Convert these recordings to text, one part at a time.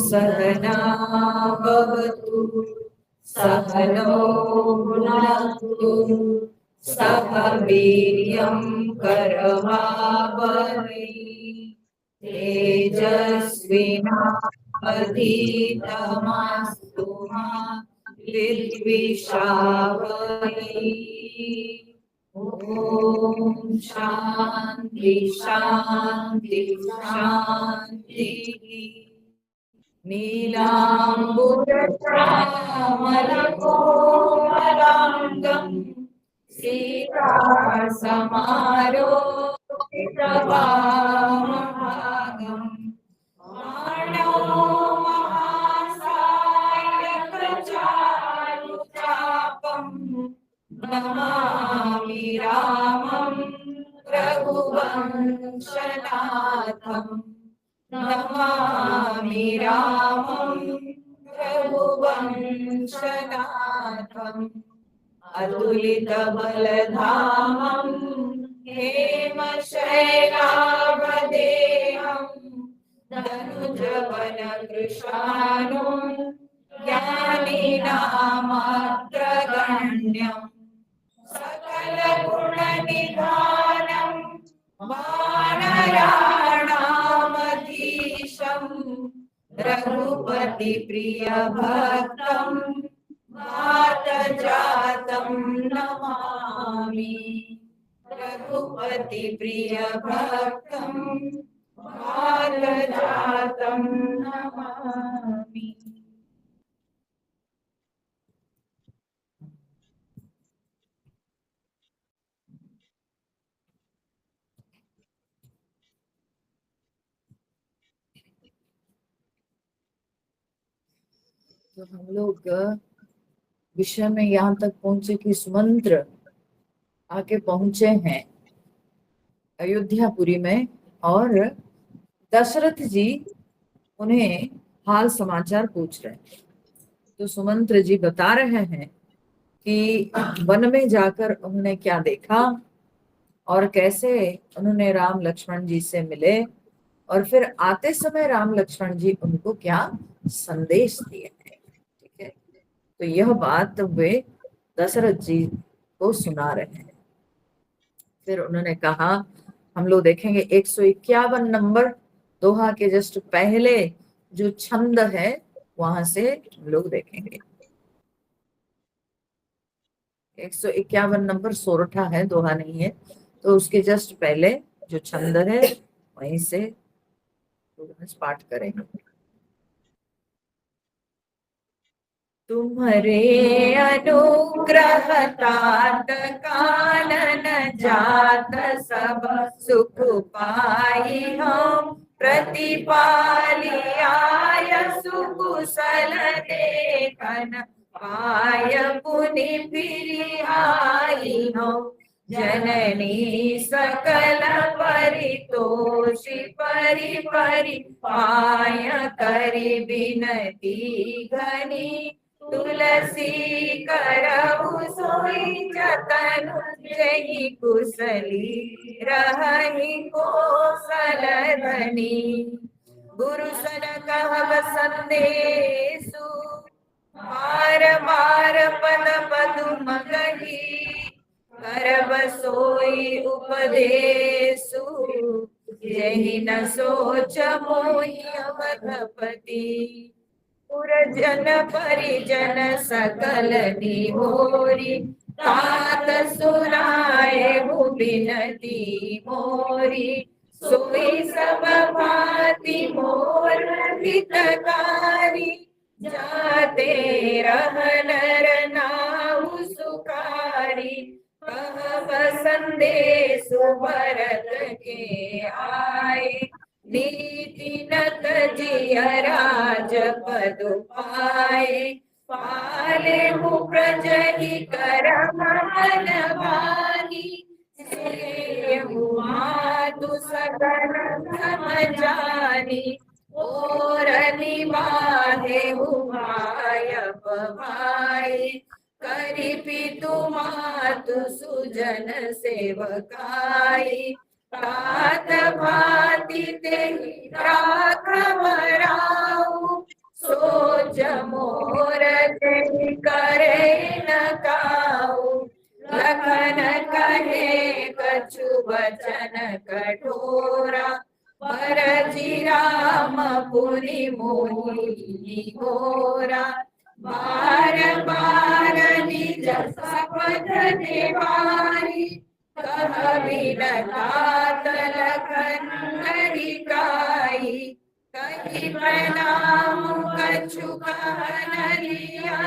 सहना भवतु सहनो भुनक्तु सह वीर्यं करवावहै तेजस्विनावधीतमस्तु मा विद्विषावहै। ओम शांति शांति शांति। नीलाम्बुरश्यामलकोमलाङ्गं सीतासमारोपितवामभागं मानवमहासायकचारुचापं नमामि रामं रघुवंशनाथम् नमामि रामं रघुवंशनाथम् अतुलितबलधामं हेमशैलाभदेहं धनुजवनकृशानुं ज्ञानिनामात्रगण्यं सकलगुणनिधानं वानराणामधीशं रघुपतिप्रियभक्तं वातजातं नमामि रघुपतिप्रियभक्तं वातजातं नमामि। तो हम लोग विषय में यहाँ तक पहुंचे कि सुमंत्र आके पहुंचे हैं अयोध्यापुरी में और दशरथ जी उन्हें हाल समाचार पूछ रहे हैं। तो सुमंत्र जी बता रहे हैं कि वन में जाकर उन्होंने क्या देखा और कैसे उन्होंने राम लक्ष्मण जी से मिले और फिर आते समय राम लक्ष्मण जी उनको क्या संदेश दिए हैं। ठीक है, तो यह बात वे दशरथ जी को सुना रहे हैं। फिर उन्होंने कहा, हम लोग देखेंगे 151 नंबर दोहा के जस्ट पहले जो छंद है वहां से हम लोग देखेंगे। 151 नंबर सोरठा है, दोहा नहीं है, तो उसके जस्ट पहले जो छंद है वहीं से पाठ करेंगे। तुम्हारे अनुग्रह तात कानन जात सब सुख पाई हम प्रतिपालियाय सुकुशल देखन पाय पुनि फिरि आई हम जननी सकल परितोषि परि परि पाय करि बिनती घनी तुलसी करहु सोई जतन जहि कुशली रहहि कोसल धनी गुरु सन कहब संदेशु बार बार पद पदुम गही करब सोई उपदेशु यही न सोच मोहि अवधपति पुरजन परिजन सकल निहोरी तात सुनाए बिनती मोरी सोई सब भांति मोर हितकारी जाते रह नर नाहु सुखारी कहब संदेशु भरत के आए नीति नत जिय राज पद पाए पाले हु प्रजहि कर मनवानी मातु सगन समझानी और निवाहे भाय भाई करि पितु मातु सुजन सेवकाई तात भांति तेहि राखब राई कछु वचन कठोरा, भरजी राम पुनि मोहि घोरा। बार बार निज शपथ निभाई, कह बिन तात लखन हरिकाई। कहि प्रणाम कछु कह लिया,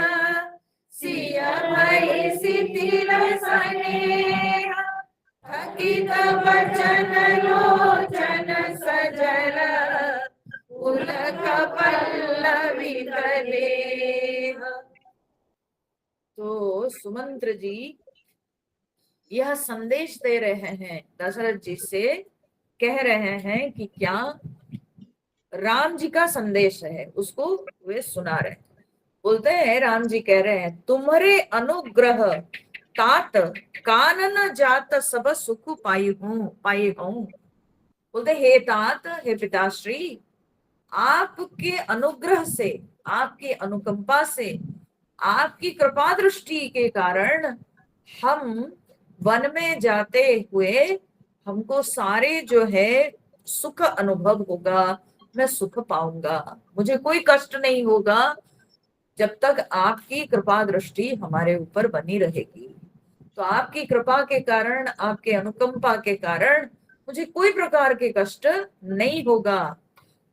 सिया भई शिथिल सनेहा। थकित बचन लोचन सजल, पुलक पल्लवी कलेह। तो सुमंत्र जी यह संदेश दे रहे हैं दशरथ जी से, कह रहे हैं कि क्या राम जी का संदेश है, उसको वे सुना रहे हैं। बोलते हैं, राम जी कह रहे हैं, तुम्हारे अनुग्रह तात कानन जात सब सुख पाई हूं। बोलते, हे तात, हे पिताश्री, आपके अनुग्रह से, आपकी अनुकंपा से, आपकी कृपा दृष्टि के कारण हम वन में जाते हुए हमको सारे जो है सुख अनुभव होगा, मैं सुख पाऊंगा, मुझे कोई कष्ट नहीं होगा जब तक आपकी कृपा दृष्टि हमारे ऊपर बनी रहेगी। तो आपकी कृपा के कारण, आपके अनुकंपा के कारण मुझे कोई प्रकार के कष्ट नहीं होगा।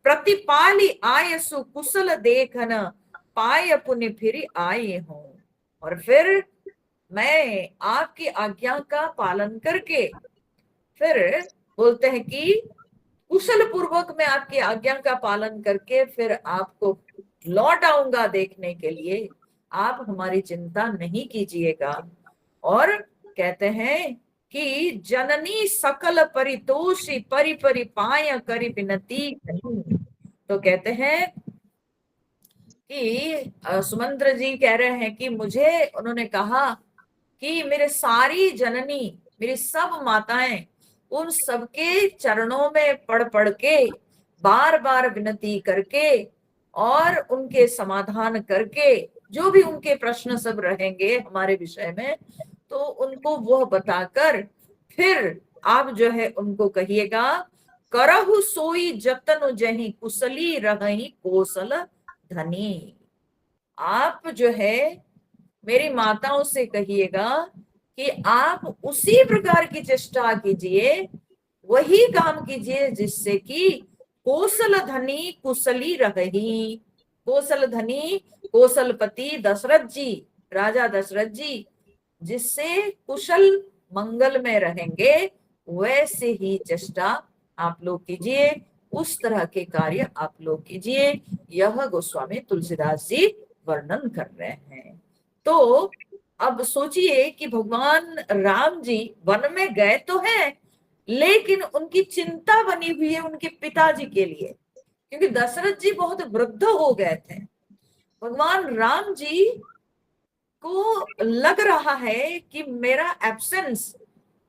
प्रतिपाली आयसु कुशल देखन, पाय पुनि फिर आए हूं। और फिर मैं आपकी आज्ञा का पालन करके, फिर बोलते हैं कि कुशल पूर्वक मैं आपकी आज्ञा का पालन करके फिर आपको लौट आऊंगा देखने के लिए। आप हमारी चिंता नहीं कीजिएगा। और कहते हैं कि जननी सकल परितोषी परि परि पाय करि विनती कहीं। तो कहते हैं कि सुमंत्र जी कह रहे हैं कि मुझे उन्होंने कहा कि मेरे सारी जननी, मेरी सब माताएं, उन सबके चरणों में पड़ पड़ के, बार बार विनती करके और उनके समाधान करके, जो भी उनके प्रश्न सब रहेंगे हमारे विषय में, तो उनको वह बताकर फिर आप जो है उनको कहिएगा, करहु सोई जतन जही कुशली रही कौशल धनी। आप जो है मेरी माताओं से कहिएगा कि आप उसी प्रकार की चेष्टा कीजिए, वही काम कीजिए जिससे कि कौशल धनी कुशली रही। कौशल धनी, कौशलपति दशरथ जी, राजा दशरथ जी, जिससे कुशल मंगल में रहेंगे, वैसे ही चेष्टा आप लोग कीजिए, उस तरह के कार्य आप लोग कीजिए। यह गोस्वामी तुलसीदास जी वर्णन कर रहे हैं। तो अब सोचिए कि भगवान राम जी वन में गए तो हैं, लेकिन उनकी चिंता बनी हुई है उनके पिताजी के लिए, क्योंकि दशरथ जी बहुत वृद्ध हो गए थे। भगवान राम जी को लग रहा है कि मेरा एब्सेंस,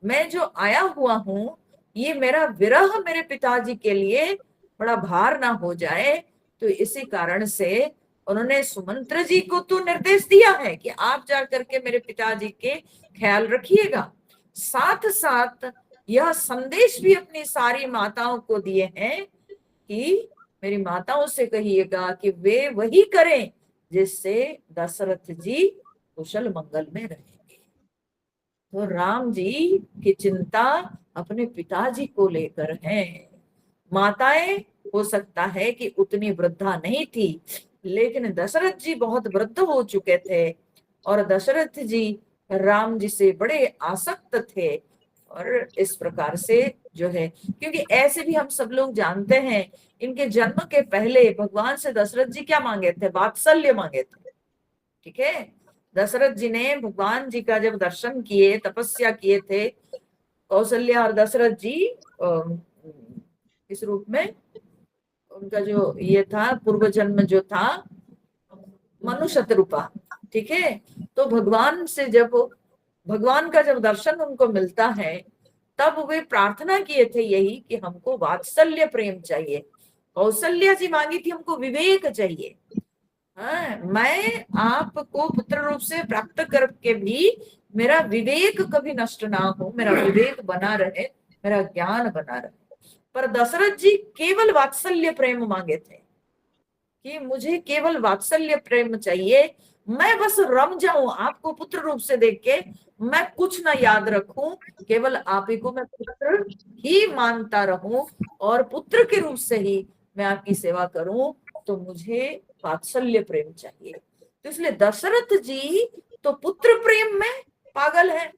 मैं जो आया हुआ हूं, ये मेरा विरह मेरे पिताजी के लिए बड़ा भार ना हो जाए। तो इसी कारण से उन्होंने सुमंत्र जी को तो निर्देश दिया है कि आप जाकर के मेरे पिताजी के ख्याल रखिएगा, साथ साथ यह संदेश भी अपनी सारी माताओं को दिए हैं कि मेरी माताओं से कहिएगा कि वे वही करें जिससे दशरथ जी कुशल मंगल में रहेंगे। तो राम जी की चिंता अपने पिताजी को लेकर है। माताएं हो सकता है कि उतनी वृद्धा नहीं थी, लेकिन दशरथ जी बहुत वृद्ध हो चुके थे और दशरथ जी राम जी से बड़े आसक्त थे। और इस प्रकार से जो है, क्योंकि ऐसे भी हम सब लोग जानते हैं, इनके जन्म के पहले भगवान से दशरथ जी क्या मांगे थे? वात्सल्य मांगे थे। ठीक है, दशरथ जी ने भगवान जी का जब दर्शन किए, तपस्या किए थे, कौशल्या और दशरथ जी इस रूप में, उनका जो ये था पूर्व जन्म जो था मनुष्य रूपा। ठीक है, तो भगवान से जब, भगवान का जब दर्शन उनको मिलता है, तब वे प्रार्थना किए थे यही कि हमको वात्सल्य प्रेम चाहिए। कौशल्या जी मांगी थी हमको विवेक चाहिए। हाँ, मैं आपको पुत्र रूप से प्राप्त करके भी मेरा विवेक कभी नष्ट ना हो, मेरा विवेक बना रहे, मेरा ज्ञान बना रहे। पर दशरथ जी केवल वात्सल्य प्रेम मांगे थे कि मुझे केवल वात्सल्य प्रेम चाहिए, मैं बस रम जाऊं आपको पुत्र रूप से देख के, मैं कुछ ना याद रखूं, केवल आप ही को मैं पुत्र ही मानता रहूं और पुत्र के रूप से ही मैं आपकी सेवा करूं, तो मुझे वात्सल्य प्रेम चाहिए। तो इसलिए दशरथ जी तो पुत्र प्रेम में पागल है।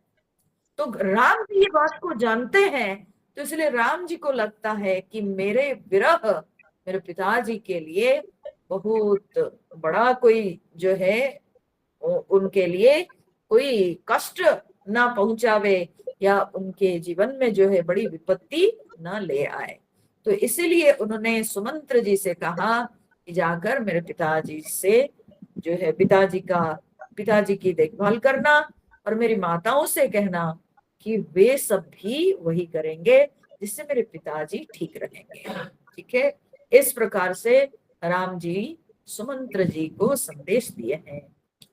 तो राम जी ये बात को जानते हैं, तो इसलिए राम जी को लगता है कि मेरे विरह मेरे पिताजी के लिए बहुत बड़ा कोई जो है उनके लिए कोई कष्ट ना पहुंचावे या उनके जीवन में जो है बड़ी विपत्ति ना ले आए। तो इसीलिए उन्होंने सुमंत्र जी से कहा कि जाकर मेरे पिताजी से जो है पिताजी की देखभाल करना, और मेरी माताओं से कहना कि वे सब भी वही करेंगे जिससे मेरे पिताजी ठीक रहेंगे। ठीक है, इस प्रकार से राम जी सुमंत्र जी को संदेश दिए हैं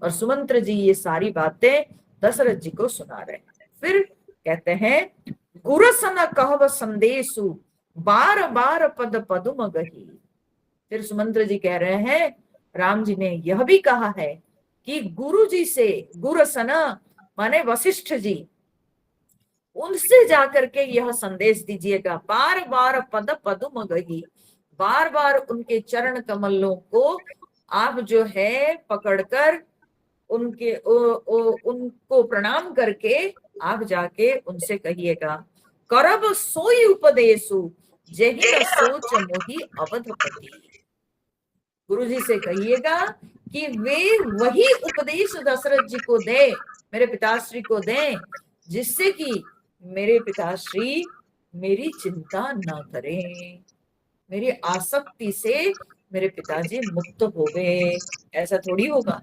और सुमंत्र जी ये सारी बातें दशरथ जी को सुना रहे हैं। फिर कहते हैं गुरसन कहव संदेशु बार बार पद पदुम गही। फिर सुमंत्र जी कह रहे हैं राम जी ने यह भी कहा है कि गुरु जी से, गुरसन माने वशिष्ठ जी, उनसे जाकर के यह संदेश दीजिएगा, बार बार पद पदुम गही, बार बार उनके चरण कमलों को आप जो है पकड़कर उनके उनको प्रणाम करके आप जाके उनसे कहिएगा, करब सोई उपदेशु जही न सोच मोहि अवधपति। गुरु जी से कहिएगा कि वे वही उपदेश दशरथ जी को दे, मेरे पिताश्री को दें, जिससे कि मेरे पिताश्री मेरी चिंता ना करें, मेरी आसक्ति से मेरे पिताजी मुक्त हो गए। ऐसा थोड़ी होगा,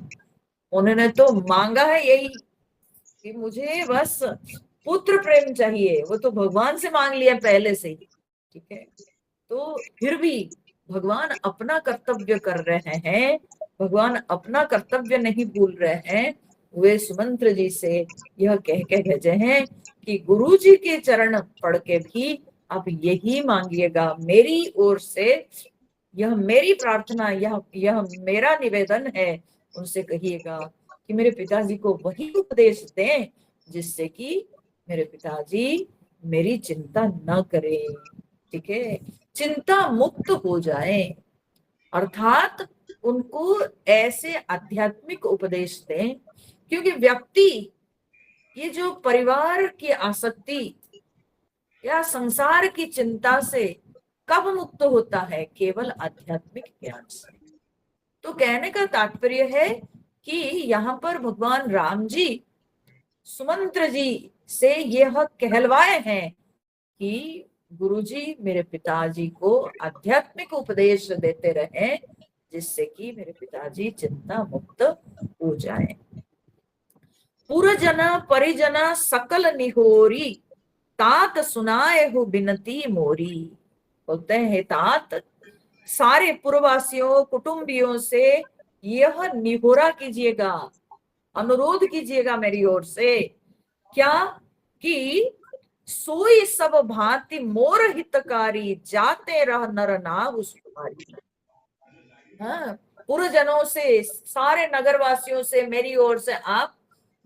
उन्होंने तो मांगा है यही कि मुझे बस पुत्र प्रेम चाहिए, वो तो भगवान से मांग लिया पहले से ही। ठीक है, तो फिर भी भगवान अपना कर्तव्य कर रहे हैं, भगवान अपना कर्तव्य नहीं भूल रहे हैं। वे सुमंत्र जी से यह कह के भेजे हैं कि गुरु जी के चरण पढ़ के भी आप यही मांगिएगा मेरी ओर से, यह मेरी प्रार्थना, यह मेरा निवेदन है। उनसे कहिएगा कि मेरे पिताजी को वही उपदेश दें जिससे कि मेरे पिताजी मेरी चिंता न करें। ठीक है, चिंता मुक्त हो जाए, अर्थात उनको ऐसे आध्यात्मिक उपदेश दें, क्योंकि व्यक्ति ये जो परिवार की आसक्ति या संसार की चिंता से कब मुक्त होता है, केवल आध्यात्मिक ज्ञान से। तो कहने का तात्पर्य है कि यहाँ पर भगवान राम जी सुमंत्र जी से यह कहलवाए हैं कि गुरुजी मेरे पिताजी को आध्यात्मिक उपदेश देते रहे जिससे कि मेरे पिताजी चिंता मुक्त हो जाए। पुरजना परिजना सकल निहोरी तात सुनाए हो बिनती मोरी। बोलते हैं तात, सारे पुरवासियों कुटुंबियों से यह निहोरा कीजिएगा, अनुरोध कीजिएगा मेरी ओर से, क्या कि सोई सब भांति मोर हितकारी जाते रह नर नाव सुकुमारी। हाँ, पुरजनों से, सारे नगरवासियों से मेरी ओर से आप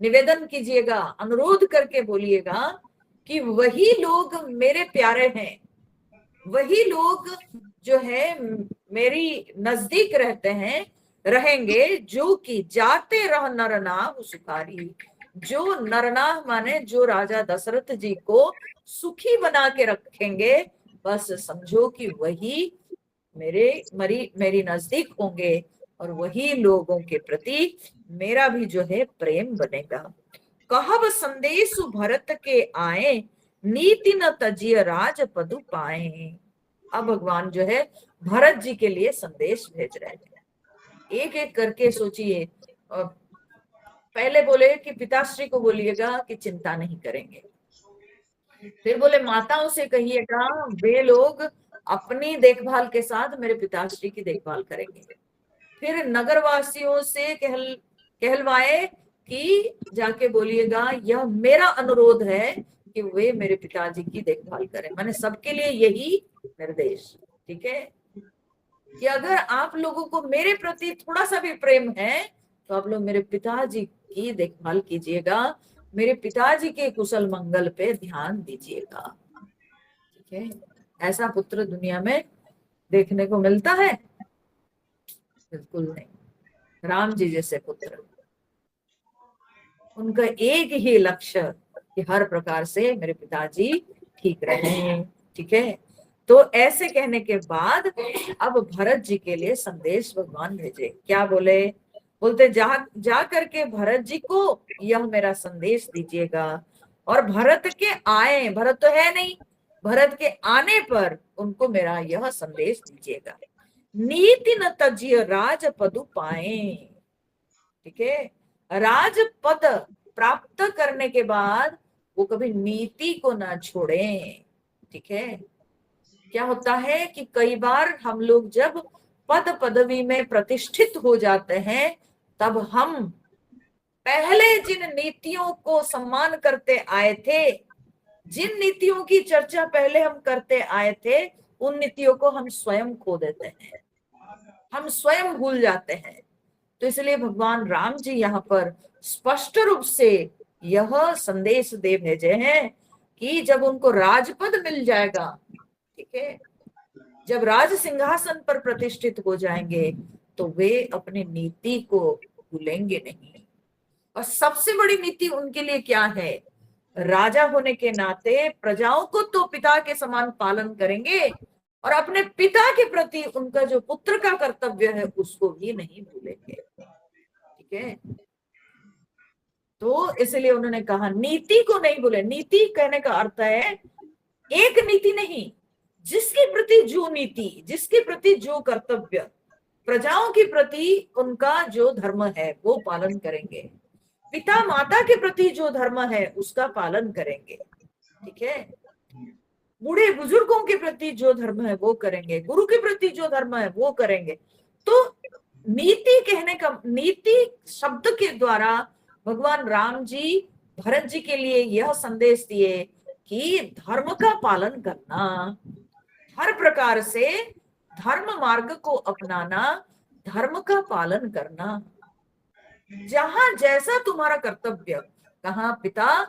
निवेदन कीजिएगा, अनुरोध करके बोलिएगा कि वही लोग मेरे प्यारे हैं, वही लोग जो है मेरी नजदीक रहते हैं, रहेंगे, जो कि जाते रह नरनाह सुखारी। जो नरनाह माने जो राजा दशरथ जी को सुखी बना के रखेंगे, बस समझो कि वही मेरी नजदीक होंगे और वही लोगों के प्रति मेरा भी जो है प्रेम बनेगा। कहब संदेश भरत के आए नीति न तजिय राज पदु पाए। अब भगवान जो है भरत जी के लिए संदेश भेज रहे हैं। एक एक करके सोचिए। पहले बोले कि पिताश्री को बोलिएगा कि चिंता नहीं करेंगे, फिर बोले माताओं से कहिएगा वे लोग अपनी देखभाल के साथ मेरे पिताश्री की देखभाल करेंगे, फिर नगरवासियों से कहलवाए कि जाके बोलिएगा यह मेरा अनुरोध है कि वे मेरे पिताजी की देखभाल करें। माने सबके लिए यही निर्देश, ठीक है, कि अगर आप लोगों को मेरे प्रति थोड़ा सा भी प्रेम है तो आप लोग मेरे पिताजी की देखभाल कीजिएगा, मेरे पिताजी के कुशल मंगल पे ध्यान दीजिएगा, ठीक है। ऐसा पुत्र दुनिया में देखने को मिलता है? बिल्कुल नहीं। राम जी जैसे पुत्र, उनका एक ही लक्ष्य कि हर प्रकार से मेरे पिताजी ठीक रहे, ठीक है। तो ऐसे कहने के बाद अब भरत जी के लिए संदेश भगवान भेजे। क्या बोले? बोलते जा करके भरत जी को यह मेरा संदेश दीजिएगा, और भरत के आए, भरत तो है नहीं, भरत के आने पर उनको मेरा यह संदेश दीजिएगा, नीति न तजिय राज पदु पाए, ठीक है। राजपद प्राप्त करने के बाद वो कभी नीति को ना छोड़ें, ठीक है। क्या होता है कि कई बार हम लोग जब पद पदवी में प्रतिष्ठित हो जाते हैं, तब हम पहले जिन नीतियों को सम्मान करते आए थे, जिन नीतियों की चर्चा पहले हम करते आए थे, उन नीतियों को हम स्वयं खो देते हैं, हम स्वयं भूल जाते हैं। तो इसलिए भगवान राम जी यहाँ पर स्पष्ट रूप से यह संदेश दे भेजे हैं कि जब उनको राजपद मिल जाएगा, ठीक है, जब राज सिंहासन पर प्रतिष्ठित हो जाएंगे, तो वे अपनी नीति को भूलेंगे नहीं। और सबसे बड़ी नीति उनके लिए क्या है? राजा होने के नाते प्रजाओं को तो पिता के समान पालन करेंगे, और अपने पिता के प्रति उनका जो पुत्र का कर्तव्य है उसको भी नहीं भूलेंगे, ठीक है। तो इसलिए उन्होंने कहा नीति को नहीं भूले। नीति कहने का अर्थ है एक नीति नहीं, जिसके प्रति जो नीति, जिसके प्रति जो कर्तव्य, प्रजाओं के प्रति उनका जो धर्म है वो पालन करेंगे, पिता माता के प्रति जो धर्म है उसका पालन करेंगे, ठीक है। बूढ़े बुजुर्गों के प्रति जो धर्म है वो करेंगे, गुरु के प्रति जो धर्म है वो करेंगे। तो नीति कहने का, नीति शब्द के द्वारा भगवान राम जी भरत जी के लिए यह संदेश दिए कि धर्म का पालन करना, हर प्रकार से धर्म मार्ग को अपनाना, धर्म का पालन करना, जहां जैसा तुम्हारा कर्तव्य, कहाँ पिता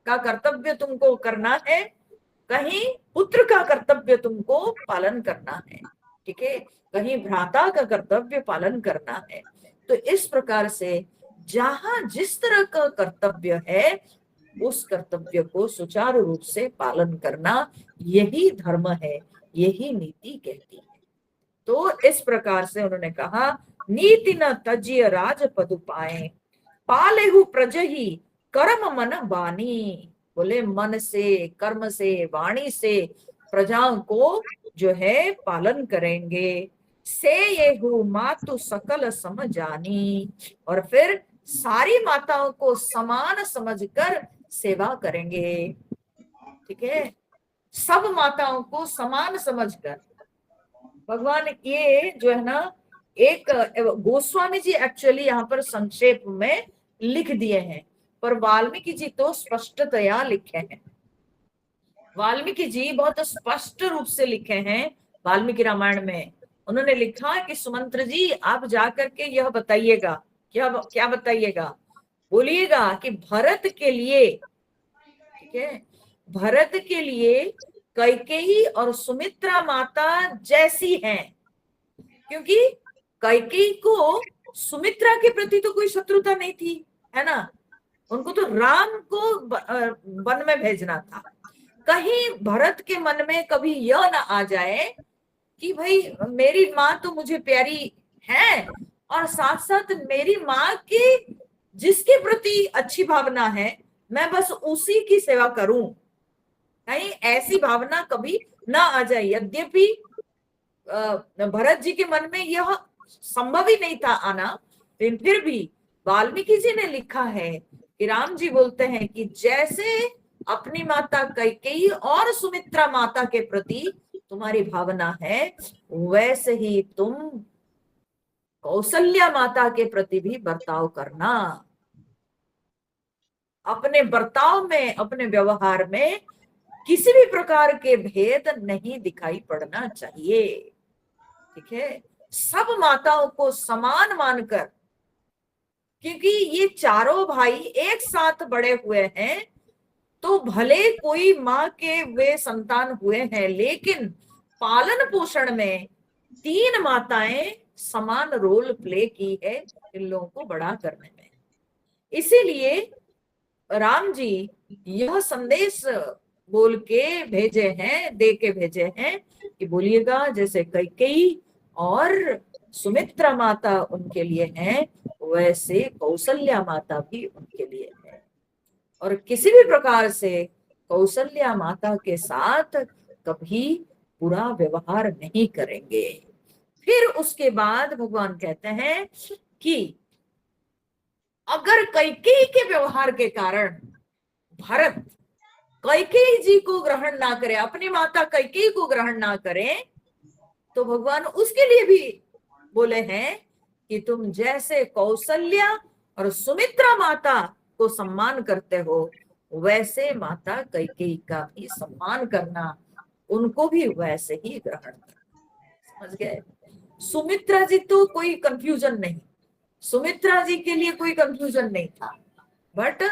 का कर्तव्य तुमको करना है, कहीं पुत्र का कर्तव्य तुमको पालन करना है, ठीक है, कहीं भ्राता का कर्तव्य पालन करना है। तो इस प्रकार से जहां जिस तरह का कर्तव्य है उस कर्तव्य को सुचारू रूप से पालन करना, यही धर्म है, यही नीति कहती है। तो इस प्रकार से उन्होंने कहा नीति न तजिय राज पदु पाए, पालेहु प्रजहि कर्म मन बानी। बोले मन से, कर्म से, वाणी से प्रजाओं को जो है पालन करेंगे। से येहु मातु सकल सम जानी, और फिर सारी माताओं को समान समझकर सेवा करेंगे, ठीक है, सब माताओं को समान समझकर। भगवान ये जो है ना, एक गोस्वामी जी एक्चुअली यहाँ पर संक्षेप में लिख दिए हैं, पर वाल्मीकि जी तो स्पष्टतया लिखे हैं। वाल्मीकि जी बहुत स्पष्ट रूप से लिखे हैं वाल्मीकि रामायण में। उन्होंने लिखा कि सुमंत्र जी आप जाकर के यह बताइएगा, क्या क्या बताइएगा? बोलिएगा कि भरत के लिए, ठीक है, भरत के लिए कैकेयी और सुमित्रा माता जैसी हैं, क्योंकि कैकेयी को सुमित्रा के प्रति तो कोई शत्रुता नहीं थी, है ना, उनको तो राम को वन में भेजना था। कहीं भरत के मन में कभी यह ना आ जाए कि भाई मेरी माँ तो मुझे प्यारी है, और साथ साथ मेरी माँ की जिसके प्रति अच्छी भावना है मैं बस उसी की सेवा करूं, कहीं ऐसी भावना कभी ना आ जाए। यद्यपि भरत जी के मन में यह संभव ही नहीं था आना, लेकिन फिर भी वाल्मीकि जी ने लिखा है कि राम जी बोलते हैं कि जैसे अपनी माता कैकेयी और सुमित्रा माता के प्रति तुम्हारी भावना है, वैसे ही तुम कौशल्या माता के प्रति भी बर्ताव करना, अपने बर्ताव में, अपने व्यवहार में किसी भी प्रकार के भेद नहीं दिखाई पड़ना चाहिए। ठीक है, सब माताओं को समान मानकर, क्योंकि ये चारों भाई एक साथ बड़े हुए हैं, तो भले कोई माँ के वे संतान हुए हैं, लेकिन पालन पोषण में तीन माताएं समान रोल प्ले की है इन लोगों को बड़ा करने में। इसीलिए राम जी यह संदेश बोल के भेजे हैं, दे के भेजे हैं कि बोलिएगा जैसे कैकेयी और सुमित्रा माता उनके लिए हैं, वैसे कौशल्या माता भी उनके लिए है। और किसी भी प्रकार से कौशल्या माता के साथ कभी बुरा व्यवहार नहीं करेंगे। फिर उसके बाद भगवान कहते हैं कि अगर कैकेयी के व्यवहार के कारण भरत कैकेयी जी को ग्रहण ना करे, अपनी माता कैकेयी को ग्रहण ना करें, तो भगवान उसके लिए भी बोले हैं कि तुम जैसे कौशल्या और सुमित्रा माता को सम्मान करते हो, वैसे माता कैकेयी का भी सम्मान करना, उनको भी वैसे ही ग्रहण करना। समझ गए? सुमित्रा जी तो कोई कंफ्यूजन नहीं, सुमित्रा जी के लिए कोई कंफ्यूजन नहीं था, बट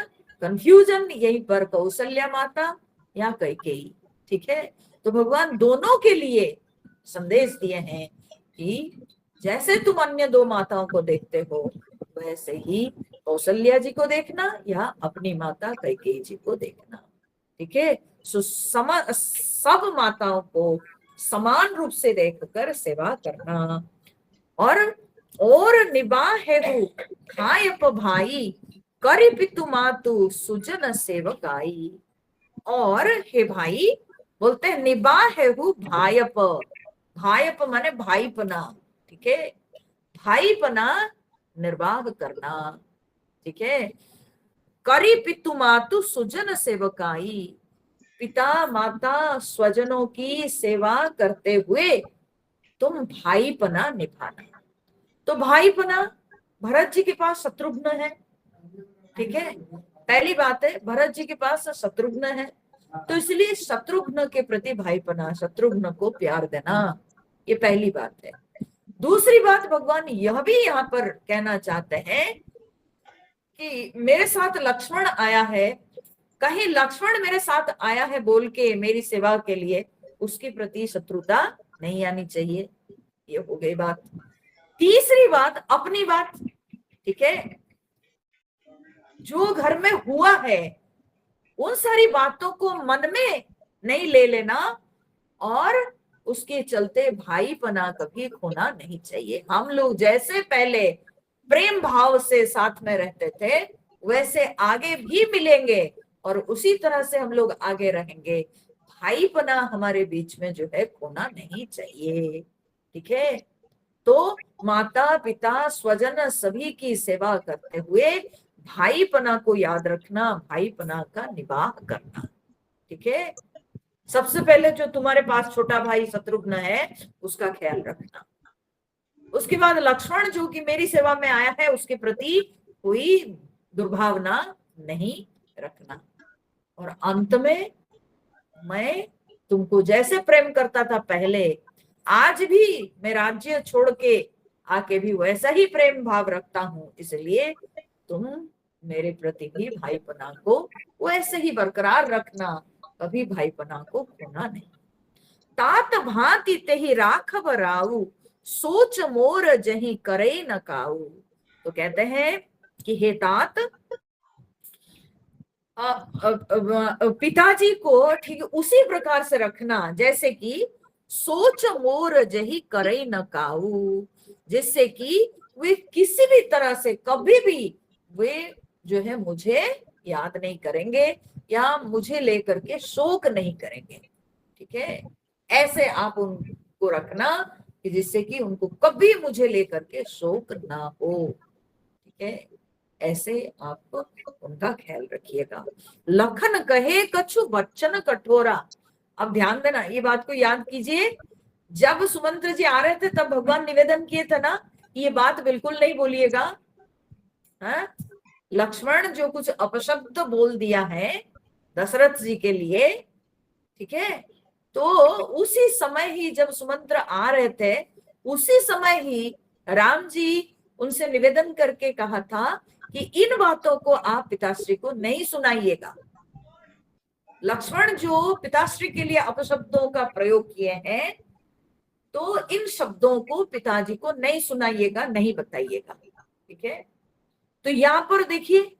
कंफ्यूजन यहीं पर कौशल्या माता या कैकेयी। ठीक है, तो भगवान दोनों के लिए संदेश दिए हैं कि जैसे तुम अन्य दो माताओं को देखते हो, वैसे ही कौशल्या जी को देखना या अपनी माता कैकेयी जी को देखना। ठीक है, सब माताओं को समान रूप से देखकर सेवा करना। और निबाहेहु भायप भाई करि पितु मातु सुजन सेवकाई। और हे भाई, बोलते हैं निबाहेहु भायप, भायप माने भाईपना। ठीक है, भाईपना निर्वाह करना। ठीक है, करि पितु मातु सुजन सेवकाई, पिता माता स्वजनों की सेवा करते हुए तुम भाईपना निभाना। तो भाईपना, भरत जी के पास शत्रुघ्न है। ठीक है, पहली बात है भरत जी के पास शत्रुघ्न है, तो इसलिए शत्रुघ्न के प्रति भाईपना, शत्रुघ्न को प्यार देना, ये पहली बात है। दूसरी बात भगवान यह भी यहाँ पर कहना चाहते हैं कि मेरे साथ लक्ष्मण आया है, कहीं लक्ष्मण मेरे साथ आया है बोल के मेरी सेवा के लिए उसके प्रति शत्रुता नहीं आनी चाहिए। ये हो गई बात। तीसरी बात अपनी बात। ठीक है, जो घर में हुआ है उन सारी बातों को मन में नहीं ले लेना, और उसके चलते भाईपना कभी खोना नहीं चाहिए। हम लोग जैसे पहले प्रेम भाव से साथ में रहते थे, वैसे आगे भी मिलेंगे और उसी तरह से हम लोग आगे रहेंगे। भाईपना हमारे बीच में जो है खोना नहीं चाहिए। ठीक है, तो माता पिता स्वजन सभी की सेवा करते हुए भाईपना को याद रखना, भाईपना का निवाह करना। ठीक है, सबसे पहले जो तुम्हारे पास छोटा भाई शत्रुघ्न है उसका ख्याल रखना। उसके बाद लक्ष्मण जो कि मेरी सेवा में आया है उसके प्रति कोई दुर्भावना नहीं रखना। और अंत में मैं तुमको जैसे प्रेम करता था पहले, आज भी मैं राज्य छोड़ के आके भी वैसा ही प्रेम भाव रखता हूं, इसलिए तुम मेरे प्रति भी भाईपना को वैसे ही बरकरार रखना, कभी भाईपना को खोना नहीं। तात भांति तेहि राखब राऊ, सोच मोर जही करे न काऊ। तो कहते हैं कि हे तात, पिताजी को ठीक उसी प्रकार से रखना जैसे कि सोच मोर जही करे न काऊ, जिससे कि वे किसी भी तरह से कभी भी वे जो है मुझे याद नहीं करेंगे या मुझे लेकर के शोक नहीं करेंगे। ठीक है, ऐसे आप उनको रखना कि जिससे कि उनको कभी मुझे लेकर के शोक ना हो। ठीक है, ऐसे आप उनका ख्याल रखिएगा। लखन कहे कछु बच्चन कठोरा। अब ध्यान देना, ये बात को याद कीजिए, जब सुमंत्र जी आ रहे थे तब भगवान निवेदन किए थे ना, ये बात बिल्कुल नहीं बोलिएगा। हाँ, लक्ष्मण जो कुछ अपशब्द बोल दिया है दशरथ जी के लिए, ठीक है, तो उसी समय ही जब सुमंत्र आ रहे थे, उसी समय ही राम जी उनसे निवेदन करके कहा था कि इन बातों को आप पिताश्री को नहीं सुनाइएगा। लक्ष्मण जो पिताश्री के लिए अपशब्दों का प्रयोग किए हैं, तो इन शब्दों को पिताजी को नहीं सुनाइएगा, नहीं बताइएगा, ठीक है। तो यहाँ पर देखिए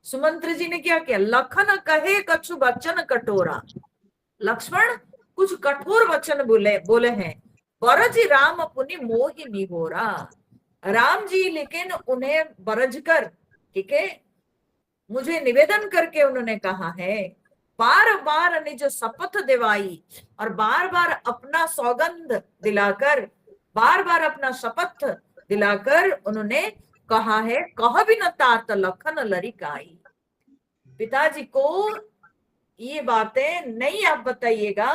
सुमंत्र जी ने क्या किया, लखन कहे कछु वचन कटोरा। लक्ष्मण कुछ कठोर वचन बोले हैं। बरज राम पुनि मोहि निहोरा। राम जी लेकिन उन्हें बरज कर, ठीक है, मुझे निवेदन करके उन्होंने कहा है, बार बार निज शपथ दिवाई, और बार बार अपना सौगंध दिलाकर, बार बार अपना शपथ दिलाकर उन्होंने कहा है, कह भी न तात लखन लरिकाई। पिताजी को ये बातें नहीं आप बताइएगा।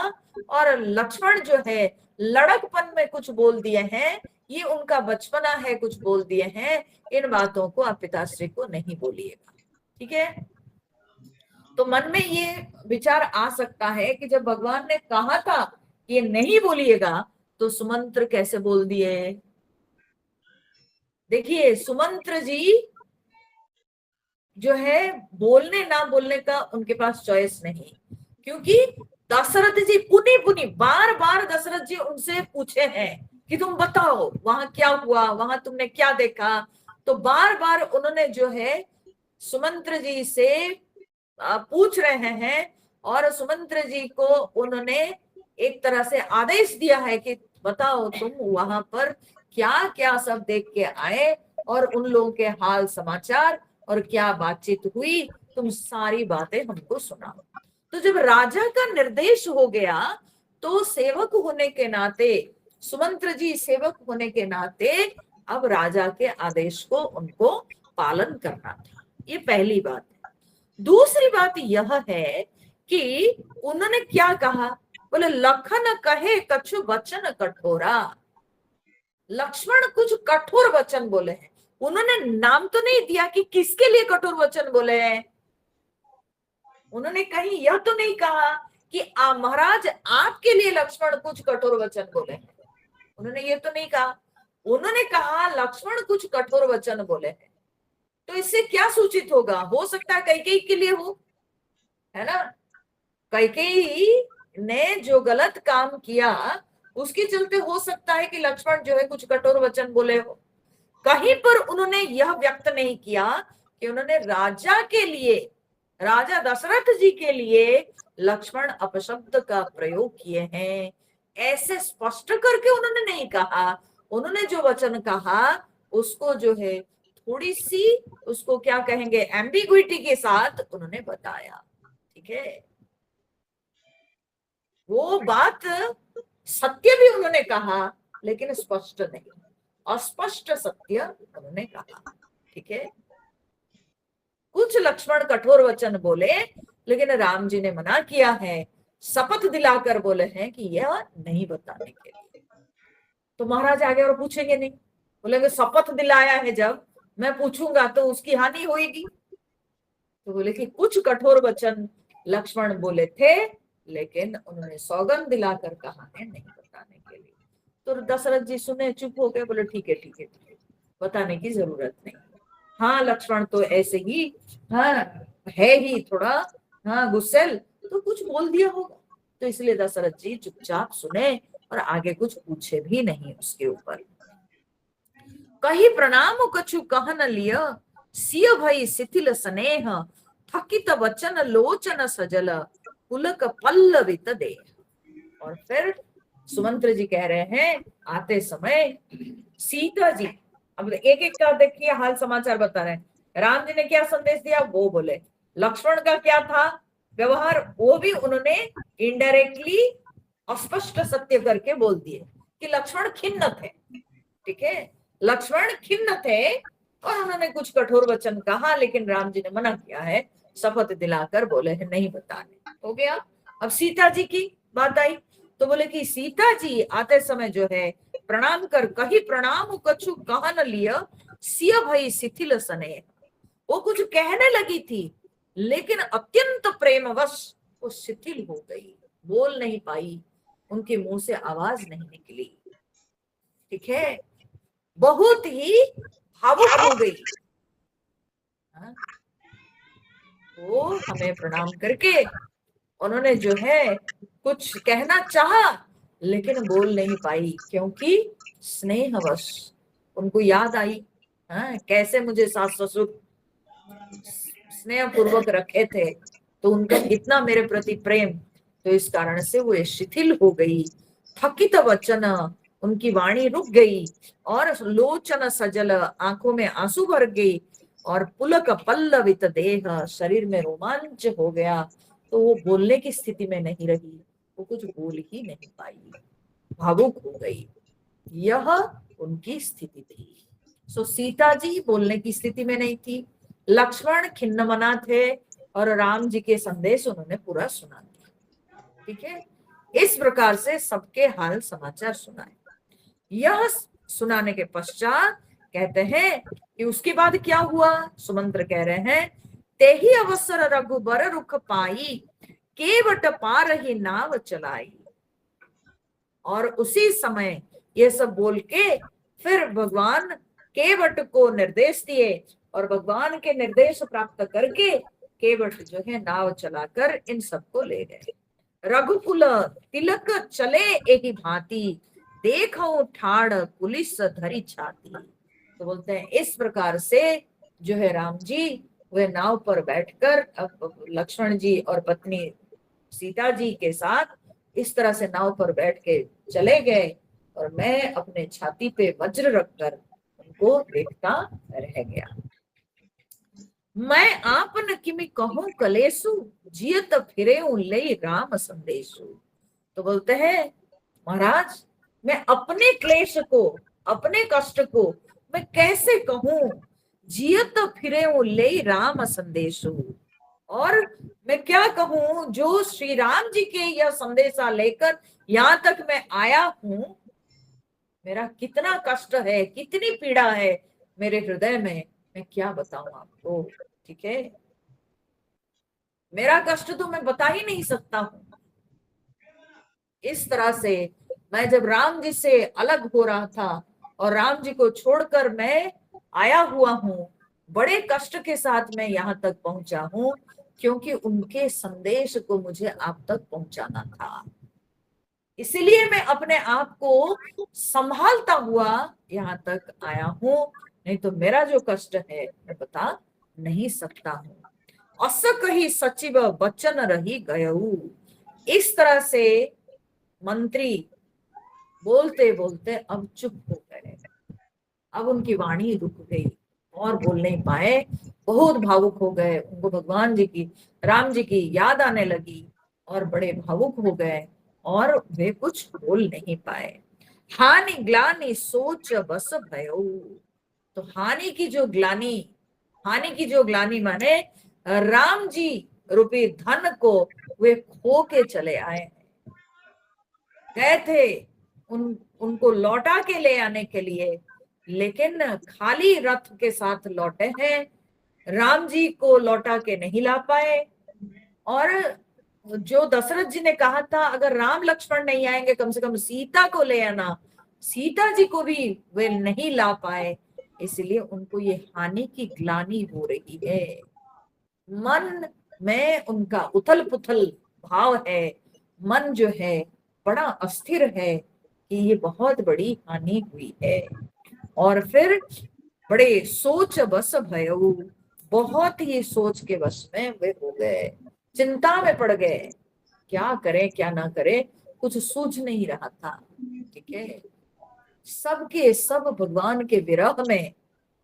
और लक्ष्मण जो है लड़कपन में कुछ बोल दिए हैं, ये उनका बचपना है, कुछ बोल दिए हैं, इन बातों को आप पिताश्री को नहीं बोलिएगा, ठीक है। तो मन में ये विचार आ सकता है कि जब भगवान ने कहा था कि ये नहीं बोलिएगा, तो सुमंत्र कैसे बोल दिए। देखिए सुमंत्र जी जो है बोलने ना बोलने का उनके पास चॉइस नहीं, क्योंकि दशरथ जी पुनी पुनी बार बार दशरथ जी उनसे पूछे हैं कि तुम बताओ वहां क्या हुआ, वहां तुमने क्या देखा। तो बार बार उन्होंने जो है सुमंत्र जी से पूछ रहे हैं, और सुमंत्र जी को उन्होंने एक तरह से आदेश दिया है कि बताओ तुम वहां पर क्या क्या सब देख के आए, और उन लोगों के हाल समाचार और क्या बातचीत हुई, तुम सारी बातें हमको सुनाओ। तो जब राजा का निर्देश हो गया, तो सेवक होने के नाते, सुमंत्र जी सेवक होने के नाते अब राजा के आदेश को उनको पालन करना था। ये पहली बात है। दूसरी बात यह है कि उन्होंने क्या कहा, बोले लखन कहे कछु वचन कठोरा। लक्ष्मण कुछ कठोर वचन बोले हैं। उन्होंने नाम तो नहीं दिया कि किसके लिए कठोर वचन बोले हैं। उन्होंने कहीं यह तो नहीं कहा कि महाराज आपके लिए लक्ष्मण कुछ कठोर वचन बोले हैं, उन्होंने ये तो नहीं कहा। उन्होंने कहा लक्ष्मण कुछ कठोर वचन बोले हैं। तो इससे क्या सूचित होगा, हो सकता है कैकेयी के लिए हो, है ना। कैकेयी ने जो गलत काम किया उसके चलते हो सकता है कि लक्ष्मण जो है कुछ कठोर वचन बोले हो। कहीं पर उन्होंने यह व्यक्त नहीं किया कि उन्होंने राजा के लिए, राजा दशरथ जी के लिए लक्ष्मण अपशब्द का प्रयोग किए हैं, ऐसे स्पष्ट करके उन्होंने नहीं कहा। उन्होंने जो वचन कहा उसको जो है थोड़ी सी, उसको क्या कहेंगे, एम्बिग्विटी के साथ उन्होंने बताया, ठीक है। वो बात सत्य भी उन्होंने कहा लेकिन स्पष्ट नहीं, अस्पष्ट सत्य उन्होंने कहा, ठीक है। कुछ लक्ष्मण कठोर वचन बोले, लेकिन राम जी ने मना किया है, शपथ दिलाकर बोले हैं कि यह नहीं बताने के लिए। तो महाराज आगे और पूछेंगे नहीं, बोलेंगे शपथ दिलाया है, जब मैं पूछूंगा तो उसकी हानि होगी। तो बोले कि कुछ कठोर वचन लक्ष्मण बोले थे, लेकिन उन्होंने सौगंध दिलाकर कहा है नहीं बताने के लिए। तो दशरथ जी सुने, चुप हो गए, बोले ठीक है ठीक है ठीक है, बताने की जरूरत नहीं। हाँ लक्ष्मण तो ऐसे ही, हाँ है ही थोड़ा, हाँ गुस्सेल, तो कुछ बोल दिया होगा। तो इसलिए दशरथ जी चुपचाप सुने और आगे कुछ पूछे भी नहीं उसके ऊपर। कही प्रणाम कछु कह न लिय, सिय भई शिथिल स्नेह, थकित वचन लोचन सजल, पुलक पल्लवित दे। और फिर सुमंत्र जी कह रहे हैं आते समय सीता जी, अब एक एक का देखिए हाल समाचार बता रहे हैं। राम जी ने क्या संदेश दिया वो बोले, लक्ष्मण का क्या था व्यवहार वो भी उन्होंने इनडायरेक्टली अस्पष्ट सत्य करके बोल दिए कि लक्ष्मण खिन्न थे, ठीक है, लक्ष्मण खिन्न थे और उन्होंने कुछ कठोर वचन कहा, लेकिन राम जी ने मना किया है, शपथ दिलाकर बोले हैं नहीं बताने। हो गया। अब सीता जी की बात आई, तो बोले कि सीता जी आते समय जो है प्रणाम कर, कही प्रणाम कछु कह न लिय, सिय भई शिथिल स्नेह। वो कुछ कहने लगी थी, लेकिन अत्यंत प्रेमवश वो शिथिल हो गई, बोल नहीं पाई, उनके मुंह से आवाज नहीं निकली। ठीक है, बहुत ही भावुक हो गई। हाँ? तो हमें प्रणाम करके उन्होंने जो है कुछ कहना चाहा, लेकिन बोल नहीं पाई, क्योंकि स्नेहवश उनको याद आई, हाँ, कैसे मुझे सास ससुर स्नेह पूर्वक रखे थे, तो उनका कितना मेरे प्रति प्रेम, तो इस कारण से वो शिथिल हो गई। थकित वचन, उनकी वाणी रुक गई, और लोचन सजल, आंखों में आंसू भर गई, और पुलक पल्लवित देह, शरीर में रोमांच हो गया। तो वो बोलने की स्थिति में नहीं रही, वो कुछ बोल ही नहीं पाई, भावुक हो गई। यह उनकी स्थिति थी। सो सीता जी बोलने की स्थिति में नहीं थी, लक्ष्मण खिन्न मना थे, और राम जी के संदेश उन्होंने पूरा सुना दिया। ठीक है, इस प्रकार से सबके हाल समाचार सुनाए। यह सुनाने के पश्चात कहते हैं कि उसके बाद क्या हुआ। सुमंत्र कह रहे हैं, ते ही अवसर रघुबर रुख पाई, केवट पार ही नाव चलाई। और उसी समय ये सब बोल के फिर भगवान केवट को निर्देश दिए, और भगवान के निर्देश प्राप्त करके केवट जो है नाव चलाकर इन सबको ले गए। रघुकुल तिलक चले एक भांति, देखो ठाड़ पुलिस धरी छाती। तो बोलते हैं इस प्रकार से जो है राम जी वे नाव पर बैठकर अब लक्ष्मण जी और पत्नी सीता जी के साथ इस तरह से नाव पर बैठ के चले गए, और मैं अपने छाती पे वज्र रखकर उनको देखता रह गया। मैं आपन किमि कहूं कलेसु, जियत फिरे ले राम संदेशु। तो बोलते हैं महाराज, मैं अपने क्लेश को, अपने कष्ट को मैं कैसे कहूं, जियत फिरे ले राम संदेशु। और मैं क्या कहूं, जो श्री राम जी के यह संदेशा लेकर यहां तक मैं आया हूं, मेरा कितना कष्ट है, कितनी पीड़ा है मेरे हृदय में, मैं क्या बताऊं आपको। ठीक है, मेरा कष्ट तो मैं बता ही नहीं सकता हूं। इस तरह से मैं जब राम जी से अलग हो रहा था और राम जी को छोड़कर मैं आया हुआ हूं, बड़े कष्ट के साथ मैं यहां तक पहुंचा हूं, क्योंकि उनके संदेश को मुझे आप तक पहुंचाना था। इसलिए मैं अपने आप को संभालता हुआ यहां तक आया हूं, नहीं तो मेरा जो कष्ट है मैं बता नहीं सकता हूं। अस कही सचिव बचन रही गयऊ। इस तरह से मंत्री बोलते बोलते अब चुप हो गए, अब उनकी वाणी रुक गई और बोल नहीं पाए, बहुत भावुक हो गए, उनको भगवान जी की, राम जी की याद आने लगी और बड़े भावुक हो गए, और वे कुछ बोल नहीं पाए। हानि ग्लानि सोच बस भयो। तो हानि की जो ग्लानि माने राम जी रूपी धन को वे खो के चले आए, गए थे उनको लौटा के ले आने के लिए, लेकिन खाली रथ के साथ लौटे हैं, राम जी को लौटा के नहीं ला पाए। और जो दशरथ जी ने कहा था अगर राम लक्ष्मण नहीं आएंगे कम से कम सीता को ले आना, सीता जी को भी वे नहीं ला पाए, इसलिए उनको ये हानि की ग्लानि हो रही है। मन में उनका उथल पुथल भाव है, मन जो है बड़ा अस्थिर है कि ये बहुत बड़ी हानि हुई है। और फिर बड़े सोच बस भयो, बहुत ही सोच के वश में वे हो गए, चिंता में पड़ गए, क्या करें क्या ना करें, कुछ सूझ नहीं रहा था। ठीक है, सबके सब भगवान के विरह में,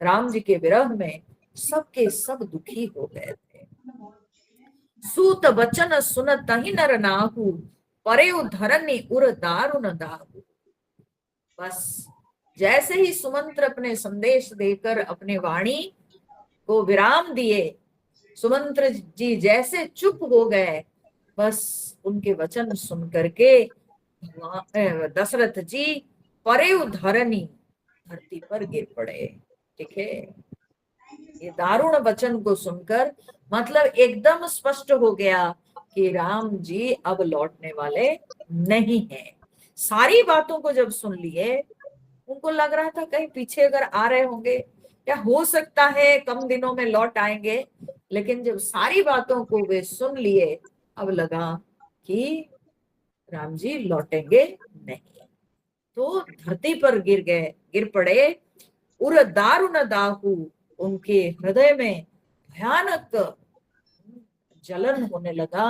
राम जी के विरह में सबके सब दुखी हो गए थे। सूत बचन सुनत ही नर नाहु, परे धरनी उर दारुन दाहु। बस जैसे ही सुमंत्र अपने संदेश देकर अपने वाणी को विराम दिए, सुमंत्र जी जैसे चुप हो गए, बस उनके वचन सुन करके दशरथ जी परे धरनी, धरती पर गिर पड़े। ठीक है, ये दारुण वचन को सुनकर मतलब एकदम स्पष्ट हो गया कि राम जी अब लौटने वाले नहीं हैं। सारी बातों को जब सुन लिए, उनको लग रहा था कहीं पीछे अगर आ रहे होंगे या हो सकता है कम दिनों में लौट आएंगे, लेकिन जब सारी बातों को वे सुन लिए, अब लगा कि राम जी लौटेंगे नहीं। तो धरती पर गिर गए, गिर पड़े। उर दारुण दाहु, उनके हृदय में भयानक जलन होने लगा,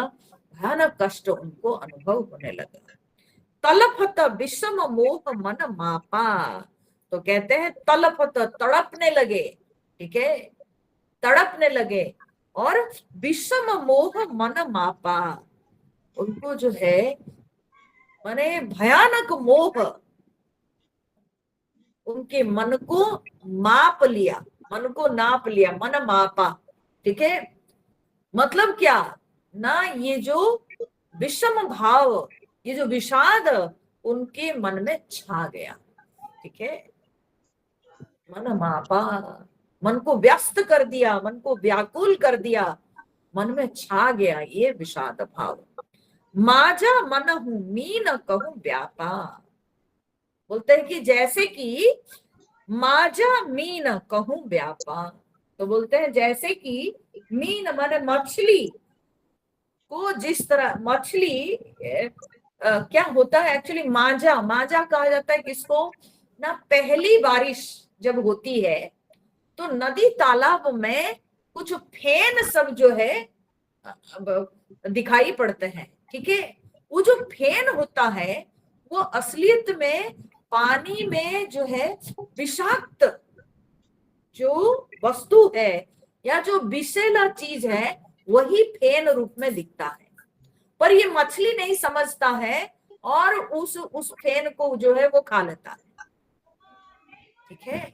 भयानक कष्ट उनको अनुभव होने लगा। तलफत विषम मोह मन मापा, तो कहते हैं तलफत, तड़पने लगे, ठीक है, तड़पने लगे। और विषम मोह मन मापा, उनको जो है माने भयानक मोह उनके मन को माप लिया, मन को नाप लिया, मन मापा, ठीक है। मतलब क्या ना, ये जो विषम भाव, ये जो विषाद उनके मन में छा गया, ठीक है। मन मापा, मन को व्यस्त कर दिया, मन को व्याकुल कर दिया, मन में छा गया ये विषाद भाव। माजा मन हूं मीन कहूं व्यापा, बोलते हैं कि जैसे कि माजा मीन कहूं व्यापा, तो बोलते हैं जैसे कि मीन माने मछली को, जिस तरह मछली क्या होता है एक्चुअली, माजा, माजा कहा जाता है किसको ना, पहली बारिश जब होती है तो नदी तालाब में कुछ फेन सब जो है दिखाई पड़ते हैं, ठीक है। वो जो फेन होता है वो असलियत में पानी में जो है विषाक्त जो वस्तु है या जो विषैला चीज है वही फेन रूप में दिखता है, पर ये मछली नहीं समझता है और उस फेन को जो है वो खा लेता है, ठीक है।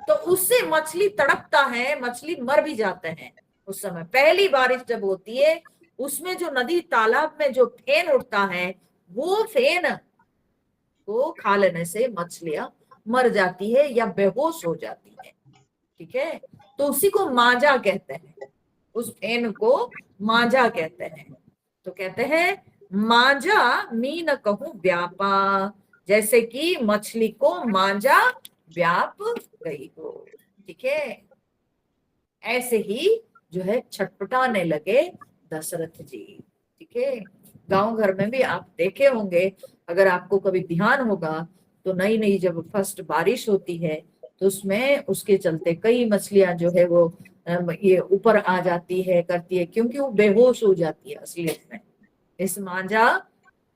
तो उससे मछली तड़पता है, मछली मर भी जाते हैं उस समय। पहली बारिश जब होती है उसमें जो नदी तालाब में जो फेन उठता है वो फेन को खा लेने से मछलियां मर जाती है या बेहोश हो जाती है, ठीक है। तो उसी को माजा कहते हैं, उस फेन को माजा कहते हैं। तो कहते हैं माजा मीन कहूं व्यापा, जैसे कि मछली को माजा व्याप गई हो, ठीक है। ऐसे ही जो है छटपटाने लगे दशरथ जी, ठीक है। गांव घर में भी आप देखे होंगे, अगर आपको कभी ध्यान होगा तो नई नई जब फर्स्ट बारिश होती है तो उसमें उसके चलते कई मछलियां जो है वो ये ऊपर आ जाती है, करती है, क्योंकि वो बेहोश हो जाती है असलियत में। इस मांझा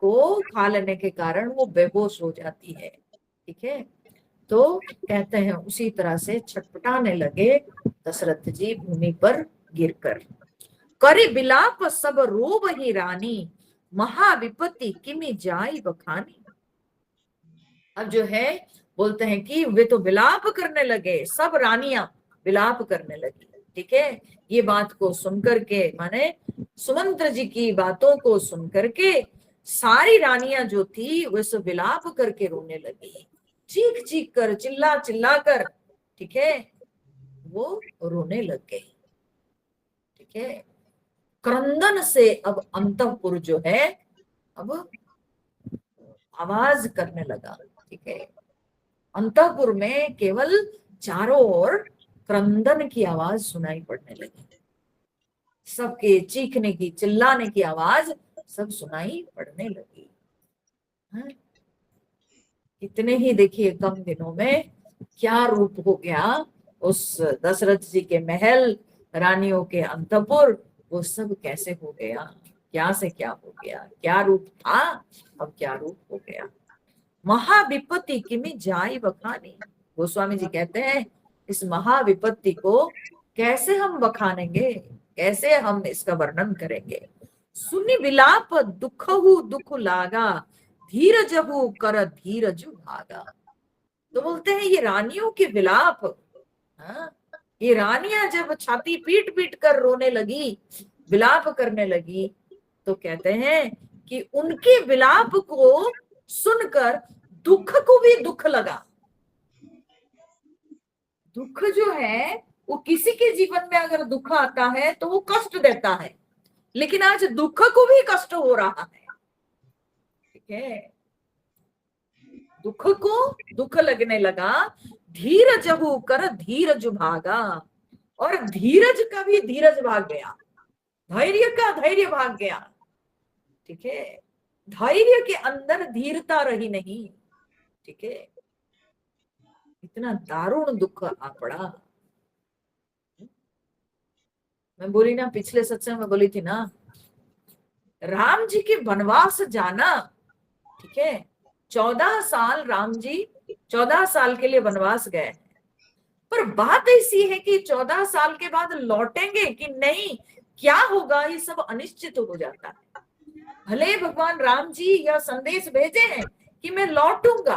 को खा लेने के कारण वो बेहोश हो जाती है, ठीक है। तो कहते हैं उसी तरह से छटपटाने लगे दशरथ जी भूमि पर गिरकर। करे बिलाप सब रोब ही रानी, महाविपत्ति किमि जाई बखानी। अब जो है बोलते हैं कि वे तो विलाप करने लगे, सब रानियां विलाप करने लगी, ठीक है। ये बात को सुनकर के माने सुमंत्र जी की बातों को सुनकर के सारी रानियां जो थी वे सब विलाप करके रोने लगी, चीख चीख कर, चिल्ला चिल्ला कर, ठीक है, वो रोने लग गई, ठीक है। क्रंदन से अब अंतःपुर जो है अब आवाज करने लगा, ठीक है। अंतःपुर में केवल चारों ओर क्रंदन की आवाज सुनाई पड़ने लगी, सबके चीखने की, चिल्लाने की आवाज सब सुनाई पड़ने लगी। हाँ? इतने ही देखिए कम दिनों में क्या रूप हो गया उस दशरथ जी के महल, रानियों के अंतपुर, वो सब कैसे हो गया, क्या से क्या हो गया, क्या रूप था अब क्या रूप हो गया। महाविपत्ति किमि जाई बखानी, गोस्वामी जी कहते हैं इस महाविपत्ति को कैसे हम बखानेंगे, कैसे हम इसका वर्णन करेंगे। सुनि विलाप दुखहु दुख लागा, धीरजहु कर धीरजु भागा। तो बोलते हैं ये रानियों के विलाप, हाँ, ये रानियां जब छाती पीट पीट कर रोने लगी, विलाप करने लगी, तो कहते हैं कि उनके विलाप को सुनकर दुख को भी दुख लगा। दुख जो है वो किसी के जीवन में अगर दुख आता है तो वो कष्ट देता है, लेकिन आज दुख को भी कष्ट हो रहा है। ठीक है, दुख को दुख लगने लगा, धीरज हो कर धीरज भागा, और धीरज का भी धीरज भाग गया, धैर्य का धैर्य भाग गया। ठीक है, धैर्य के अंदर धीरता रही नहीं। ठीक है, इतना दारुण दुख आ पड़ा। मैं बोली ना, पिछले सत्संग में बोली थी ना, राम जी के वनवास जाना। ठीक है, 14 साल राम जी 14 साल के लिए वनवास गए, पर बात ऐसी है कि 14 साल के बाद लौटेंगे कि नहीं, क्या होगा, ये सब अनिश्चित हो जाता है। भले भगवान राम जी यह संदेश भेजे हैं कि मैं लौटूंगा,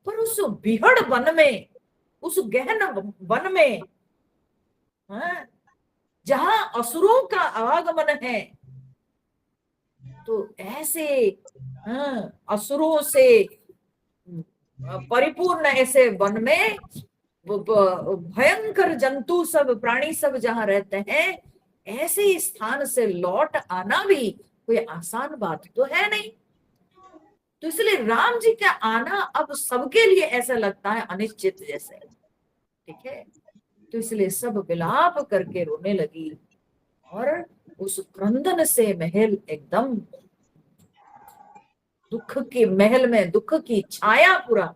पर उस बिहड़ वन में, उस गहन वन में, जहां असुरों का आवागमन है, तो ऐसे असुरों से परिपूर्ण ऐसे वन में भयंकर जंतु सब, प्राणी सब जहां रहते हैं, ऐसे स्थान से लौट आना भी कोई आसान बात तो है नहीं। तो इसलिए राम जी का आना अब सबके लिए ऐसा लगता है अनिश्चित जैसे। ठीक है, तो इसलिए सब विलाप करके रोने लगी, और उस क्रंदन से महल एकदम दुख के महल में दुख की छाया पूरा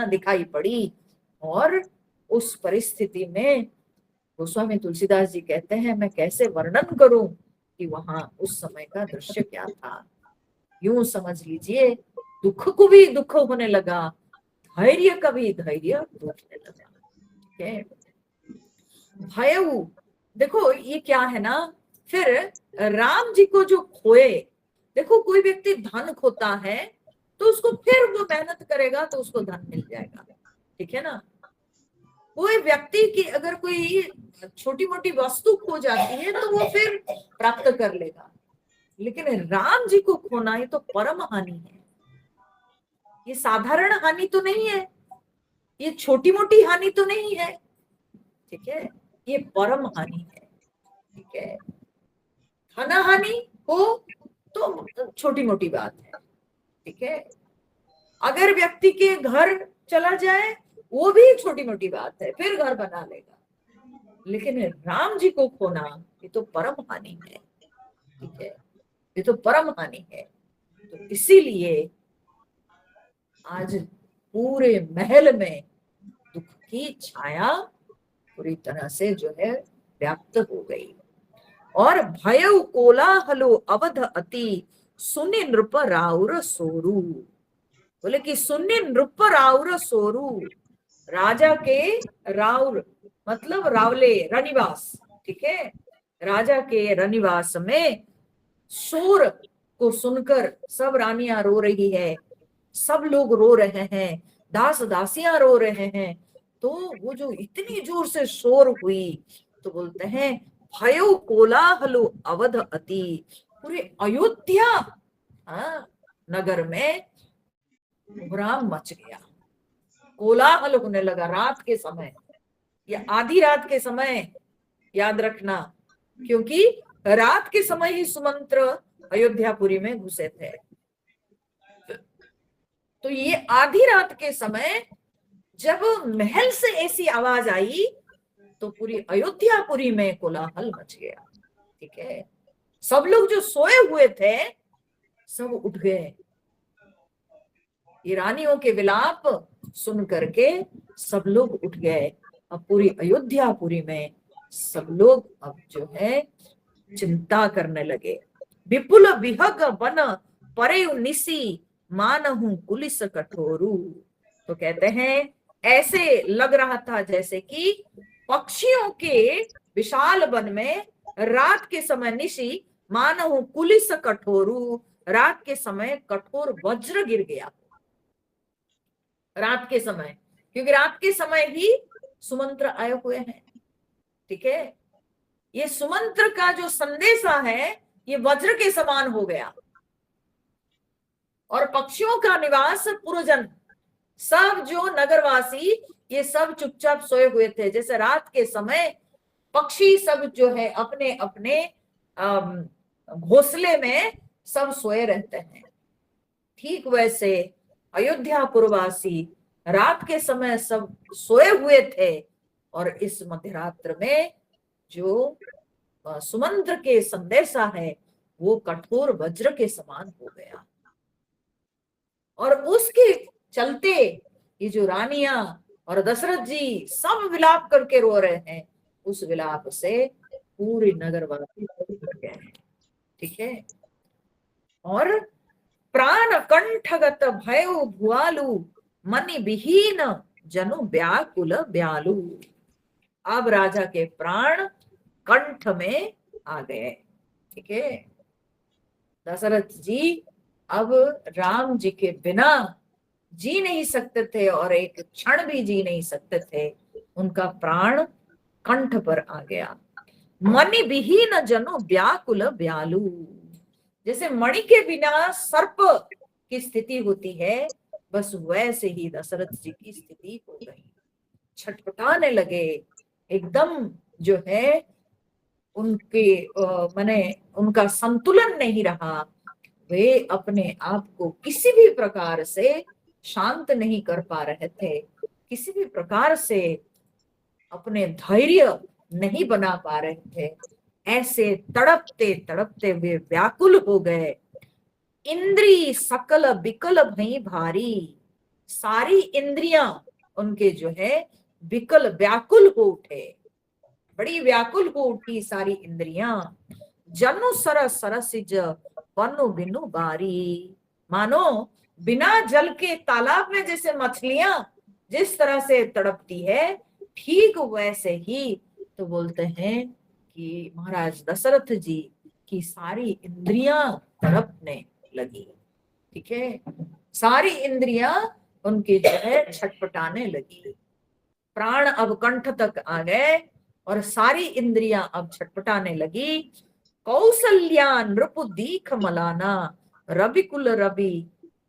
दिखाई पड़ी। और उस परिस्थिति में गोस्वामी तुलसीदास जी कहते हैं, मैं कैसे वर्णन करूं कि वहां उस समय का दृश्य क्या था। यूं समझ लीजिए, दुख को भी दुख होने लगा, धैर्य का भी धैर्य टूटने लगा। ठीक है, भय, देखो ये क्या है ना, फिर राम जी को जो खोए, देखो कोई व्यक्ति धन खोता है तो उसको फिर वो मेहनत करेगा तो उसको धन मिल जाएगा। ठीक है ना, कोई व्यक्ति की अगर कोई छोटी मोटी वस्तु खो जाती है तो वो फिर प्राप्त कर लेगा, लेकिन राम जी को खोना ये तो परम हानि है। ये साधारण हानि तो नहीं है, ये छोटी मोटी हानि तो नहीं है। ठीक है, ये परम हानि है। ठीक है, धन हानि हो तो छोटी मोटी बात है। ठीक है, अगर व्यक्ति के घर चला जाए वो भी छोटी मोटी बात है, फिर घर बना लेगा, लेकिन राम जी को खोना ये तो परम हानि है। ठीक है, ये तो परम हानि है। तो इसीलिए आज पूरे महल में दुख की छाया पूरी तरह से जो है व्याप्त हो गई। और भयउ कोलाहलो अवध अति, सुनि नृप राउर सोरू। बोले कि सुनि नृप राउर सोरू, राजा के राउर मतलब रावले, रनिवास। ठीक है, राजा के रनिवास में शोर को सुनकर सब रानियां रो रही है, सब लोग रो रहे हैं, दास दासियां रो रहे हैं। तो वो जो इतनी जोर से शोर हुई, तो बोलते हैं भयो कोलाहलो अवध अति, पूरे अयोध्या नगर में कोहराम मच गया, कोलाहल होने लगा। रात के समय या आधी रात के समय, याद रखना, क्योंकि रात के समय ही सुमंत्र अयोध्यापुरी में घुसे थे। तो ये आधी रात के समय जब महल से ऐसी आवाज आई तो पूरी अयोध्यापुरी में कोलाहल मच गया। ठीक है, सब लोग जो सोए हुए थे सब उठ गए, ईरानियों के विलाप सुन करके सब लोग उठ गए। अब पूरी अयोध्यापुरी में सब लोग अब जो है चिंता करने लगे। विपुल विहग वन परे निसी, मानहु कुलिस कठोरू। तो कहते हैं ऐसे लग रहा था जैसे कि पक्षियों के विशाल वन में रात के समय निशी, मानहु कुलिस कठोरू, रात के समय कठोर वज्र गिर गया। रात के समय, क्योंकि रात के समय ही सुमंत्र आए हुए हैं। ठीक है, ये सुमंत्र का जो संदेशा है ये वज्र के समान हो गया, और पक्षियों का निवास पुरजन सब जो नगरवासी ये सब चुपचाप सोए हुए थे। जैसे रात के समय पक्षी सब जो है अपने अपने घोंसले में सब सोए रहते हैं। ठीक वैसे अयोध्या पुरवासी रात के समय सब सोए हुए थे, और इस मध्यरात्र में जो सुमंत्र के संदेशा है वो कठोर वज्र के समान हो गया। और उसके चलते ये जो रानियां और दशरथ जी सब विलाप करके रो रहे हैं, उस विलाप से पूरी नगरवासी उठ गए हैं। ठीक है। और प्राण कंठगत भयो भुआलु मनि विहीन जनु व्याकुल ब्यालु। अब राजा के प्राण कंठ में आ गए। ठीक है। दशरथ जी अब राम जी के बिना जी नहीं सकते थे और एक क्षण भी जी नहीं सकते थे। उनका प्राण कंठ पर आ गया। मणि विहीन जनो व्याकुल ब्यालु। जैसे मणि के बिना सर्प की स्थिति होती है, बस वैसे ही दशरथ जी की स्थिति हो गई। छटपटाने लगे एकदम, जो है उनके माने उनका संतुलन नहीं रहा। वे अपने आप को किसी भी प्रकार से शांत नहीं कर पा रहे थे, किसी भी प्रकार से अपने धैर्य नहीं बना पा रहे थे। ऐसे तड़पते तड़पते वे व्याकुल हो गए। इंद्री सकल विकल भई भारी। सारी इंद्रियां उनके जो है विकल व्याकुल हो उठे, बड़ी व्याकुल हो उठी सारी इंद्रियां। जनु सरस सरसिज बनु बिनु बारी। मानो बिना जल के तालाब में जैसे मछलियां जिस तरह से तड़पती है, ठीक वैसे ही तो बोलते हैं कि महाराज दशरथ जी की सारी इंद्रियां तड़पने लगी। ठीक है। सारी इंद्रियां उनकी जो है छटपटाने लगी। प्राण अब कंठ तक आ गए और सारी इंद्रियां अब छटपटाने लगी। कौसल्या नृप दीख मलाना रविकुल रवि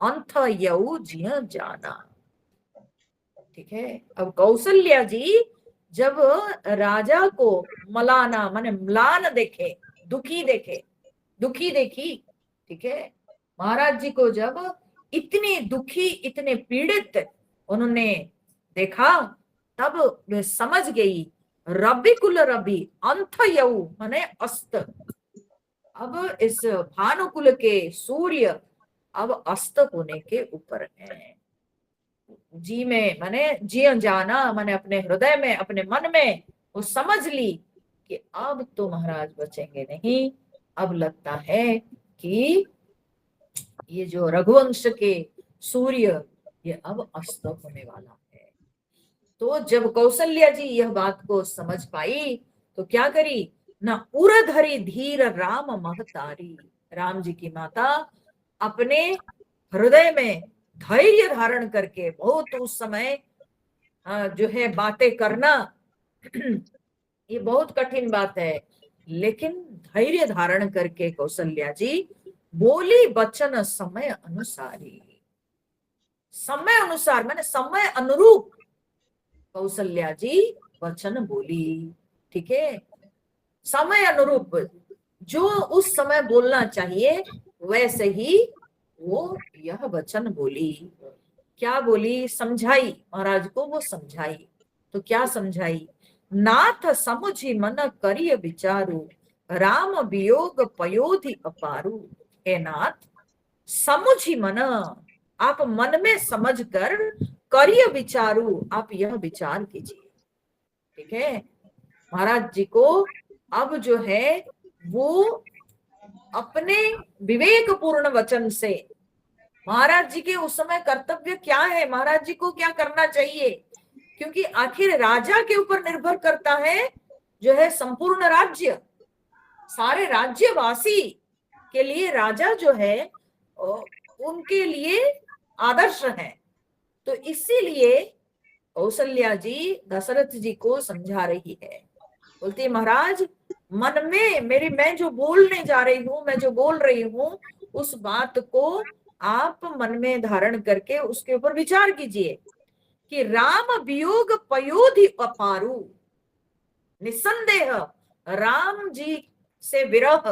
अंथ यऊ जिय जाना। ठीक है। अब कौशल्या जी जब राजा को मलाना माने म्लान देखे, दुखी देखे, दुखी देखी। ठीक है। महाराज जी को जब इतने दुखी, इतने पीड़ित उन्होंने देखा, तब वे समझ गई रवि कुल रवि अंथ यऊ माने अस्त। अब इस भानुकुल के सूर्य अब अस्त होने के ऊपर है। जी में माने जी जाना माने अपने हृदय में, अपने मन में वो समझ ली कि अब तो महाराज बचेंगे नहीं। अब लगता है कि ये जो रघुवंश के सूर्य ये अब अस्त होने वाला है। तो जब कौशल्या जी यह बात को समझ पाई तो क्या करी ना, उरधरी धीर राम महतारी। राम जी की माता अपने हृदय में धैर्य धारण करके, बहुत उस समय जो है बातें करना ये बहुत कठिन बात है, लेकिन धैर्य धारण करके कौशल्या जी बोली वचन समय अनुसारी। समय अनुसार माने समय अनुरूप कौशल्या जी वचन बोली। ठीक है। समय अनुरूप जो उस समय बोलना चाहिए वैसे ही वो यह वचन बोली। क्या बोली? समझाई, महाराज को वो समझाई। तो क्या समझाई? नाथ समुझी मन करिय विचारू राम वियोग पयोधि अपारू। हे नाथ, समुझी मन, आप मन में समझ कर करिय विचारू, आप यह विचार कीजिए। ठीक है। महाराज जी को अब जो है वो अपने विवेकपूर्ण वचन से, महाराज जी के उस समय कर्तव्य क्या है, महाराज जी को क्या करना चाहिए, क्योंकि आखिर राजा के ऊपर निर्भर करता है जो है संपूर्ण राज्य। सारे राज्यवासी के लिए राजा जो है उनके लिए आदर्श है। तो इसीलिए कौशल्या जी दशरथ जी को समझा रही है। बोलती है महाराज, मन में मेरी, मैं जो बोलने जा रही हूँ, मैं जो बोल रही हूँ, उस बात को आप मन में धारण करके उसके ऊपर विचार कीजिए कि राम वियोग पयोधि अपारू। निस्संदेह राम जी से विरह,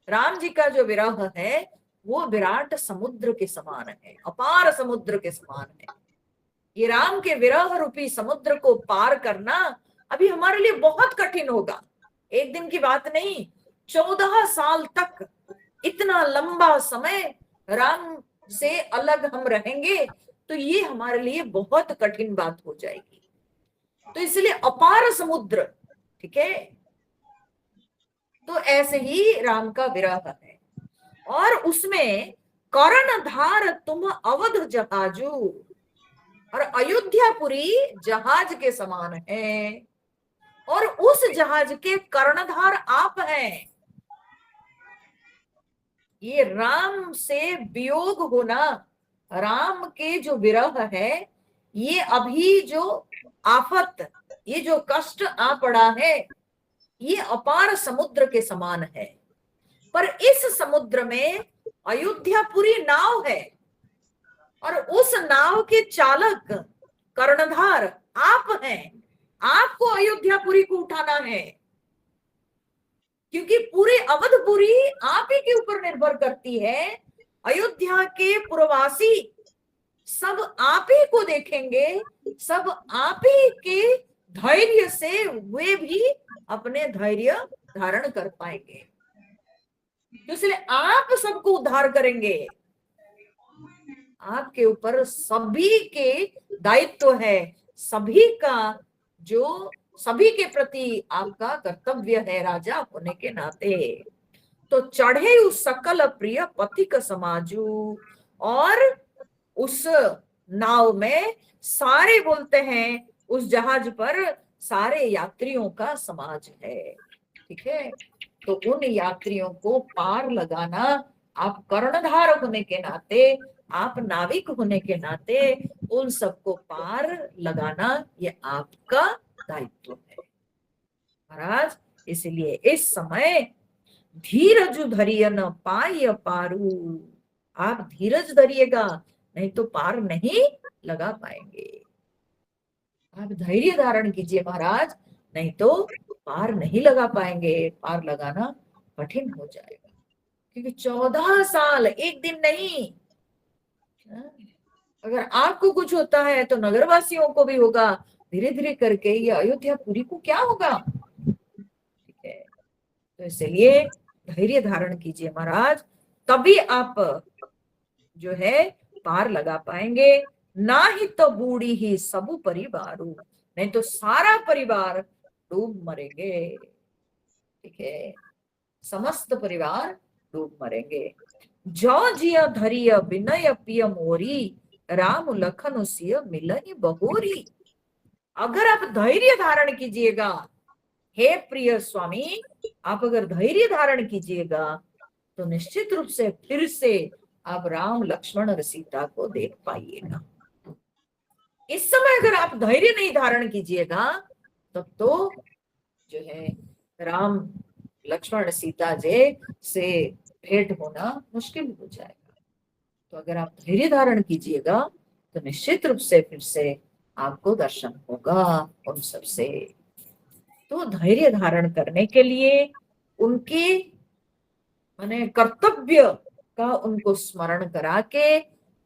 राम जी का जो विरह है वो विराट समुद्र के समान है, अपार समुद्र के समान है। ये राम के विरह रूपी समुद्र को पार करना अभी हमारे लिए बहुत कठिन होगा। एक दिन की बात नहीं, 14 साल तक इतना लंबा समय राम से अलग हम रहेंगे, तो ये हमारे लिए बहुत कठिन बात हो जाएगी। तो इसलिए अपार समुद्र, ठीक है, तो ऐसे ही राम का विरह है। और उसमें कर्णधार तुम अवध जहाजू, और अयोध्यापुरी जहाज के समान है, और उस जहाज के कर्णधार आप हैं। ये राम से वियोग होना, राम के जो विरह है, ये अभी जो आफत, ये जो कष्ट आ पड़ा है, ये अपार समुद्र के समान है। पर इस समुद्र में अयोध्यापुरी नाव है, और उस नाव के चालक कर्णधार आप हैं। आपको अयोध्यापुरी को उठाना है, क्योंकि पूरी अवधपुरी आप ही के ऊपर निर्भर करती है। अयोध्या के पुरवासी सब आप ही को देखेंगे, सब आप ही के धैर्य से वे भी अपने धैर्य धारण कर पाएंगे। इसलिए आप सबको उद्धार करेंगे, आपके ऊपर सभी के दायित्व है, सभी का जो सभी के प्रति आपका कर्तव्य है राजा होने के नाते। तो चढ़े उस सकल प्रिय पथिक समाजू, और उस नाव में सारे बोलते हैं, उस जहाज पर सारे यात्रियों का समाज है, ठीक है। तो उन यात्रियों को पार लगाना, आप कर्णधार होने के नाते, आप नाविक होने के नाते, उन सबको पार लगाना ये आपका दायित्व है महाराज। इसलिए इस समय धीरज धरिय न पाय पारू, आप धीरज धरिएगा, नहीं तो पार नहीं लगा पाएंगे। आप धैर्य धारण कीजिए महाराज, नहीं तो पार नहीं लगा पाएंगे, पार लगाना कठिन हो जाएगा। क्योंकि 14 साल एक दिन नहीं, अगर आपको कुछ होता है तो नगरवासियों को भी होगा, धीरे धीरे करके ये अयोध्यापुरी को क्या होगा, ठीक है। तो इसलिए धैर्य धारण कीजिए महाराज, तभी आप जो है पार लगा पाएंगे। ना ही तो बूढ़ी ही सबू परिवारू, नहीं तो सारा परिवार डूब मरेंगे, ठीक है, समस्त परिवार डूब मरेंगे। जो जिया धरिय विनय पिय मोरी, राम लखन सिय मिलई बहोरी। अगर आप धैर्य धारण कीजिएगा, हे प्रिय स्वामी, आप अगर धैर्य धारण कीजिएगा तो निश्चित रूप से फिर से आप राम लक्ष्मण और सीता को देख पाइएगा। इस समय अगर आप धैर्य नहीं धारण कीजिएगा तब तो जो है राम लक्ष्मण सीता जी से भेंट होना मुश्किल हो जाएगा। तो अगर आप धैर्य धारण कीजिएगा तो निश्चित रूप से फिर से आपको दर्शन होगा उन सबसे। तो धैर्य धारण करने के लिए उनके माने कर्तव्य का उनको स्मरण करा के,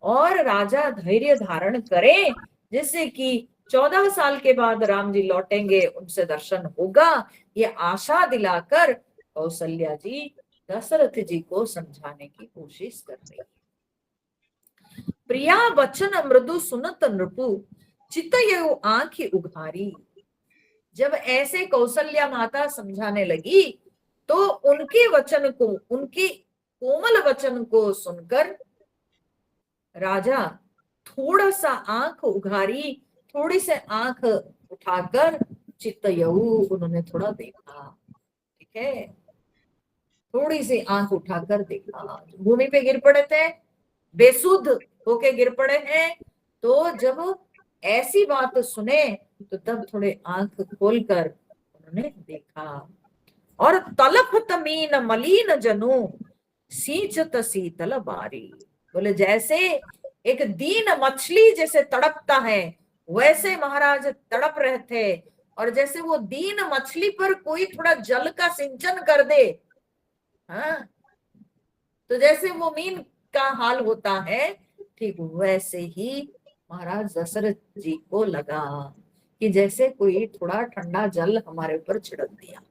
और राजा धैर्य धारण करें, जैसे कि 14 साल के बाद राम जी लौटेंगे, उनसे दर्शन होगा, ये आशा दिलाकर कौशल्या जी दशरथ जी को समझाने की कोशिश कर रही है। प्रिया वचन मृदु सुनत नृपु, चितयउ आंखि उघारी। जब ऐसे कौशल्या माता समझाने लगी तो उनके वचन को, उनके कोमल वचन को सुनकर राजा थोड़ा सा आंख उघारी, थोड़ी से आंख उठाकर चितयऊ, उन्होंने थोड़ा देखा, ठीक है, थोड़ी सी आंख उठाकर देखा। भूमि पे गिर पड़े थे, बेसुध होके गिर पड़े हैं, तो जब ऐसी बात सुने तो तब थोड़े आंख खोलकर उन्होंने देखा। और तलफत मीन मलिन जनु, सींचत शीतल बारी। बोले जैसे एक दीन मछली जैसे तड़पता है, वैसे महाराज तड़प रहे थे, और जैसे वो दीन मछली पर कोई थोड़ा जल का सिंचन कर दे, हाँ, तो जैसे वो मीन का हाल होता है, ठीक वैसे ही महाराज दशरथ जी को लगा कि जैसे कोई थोड़ा ठंडा जल हमारे ऊपर छिड़क दिया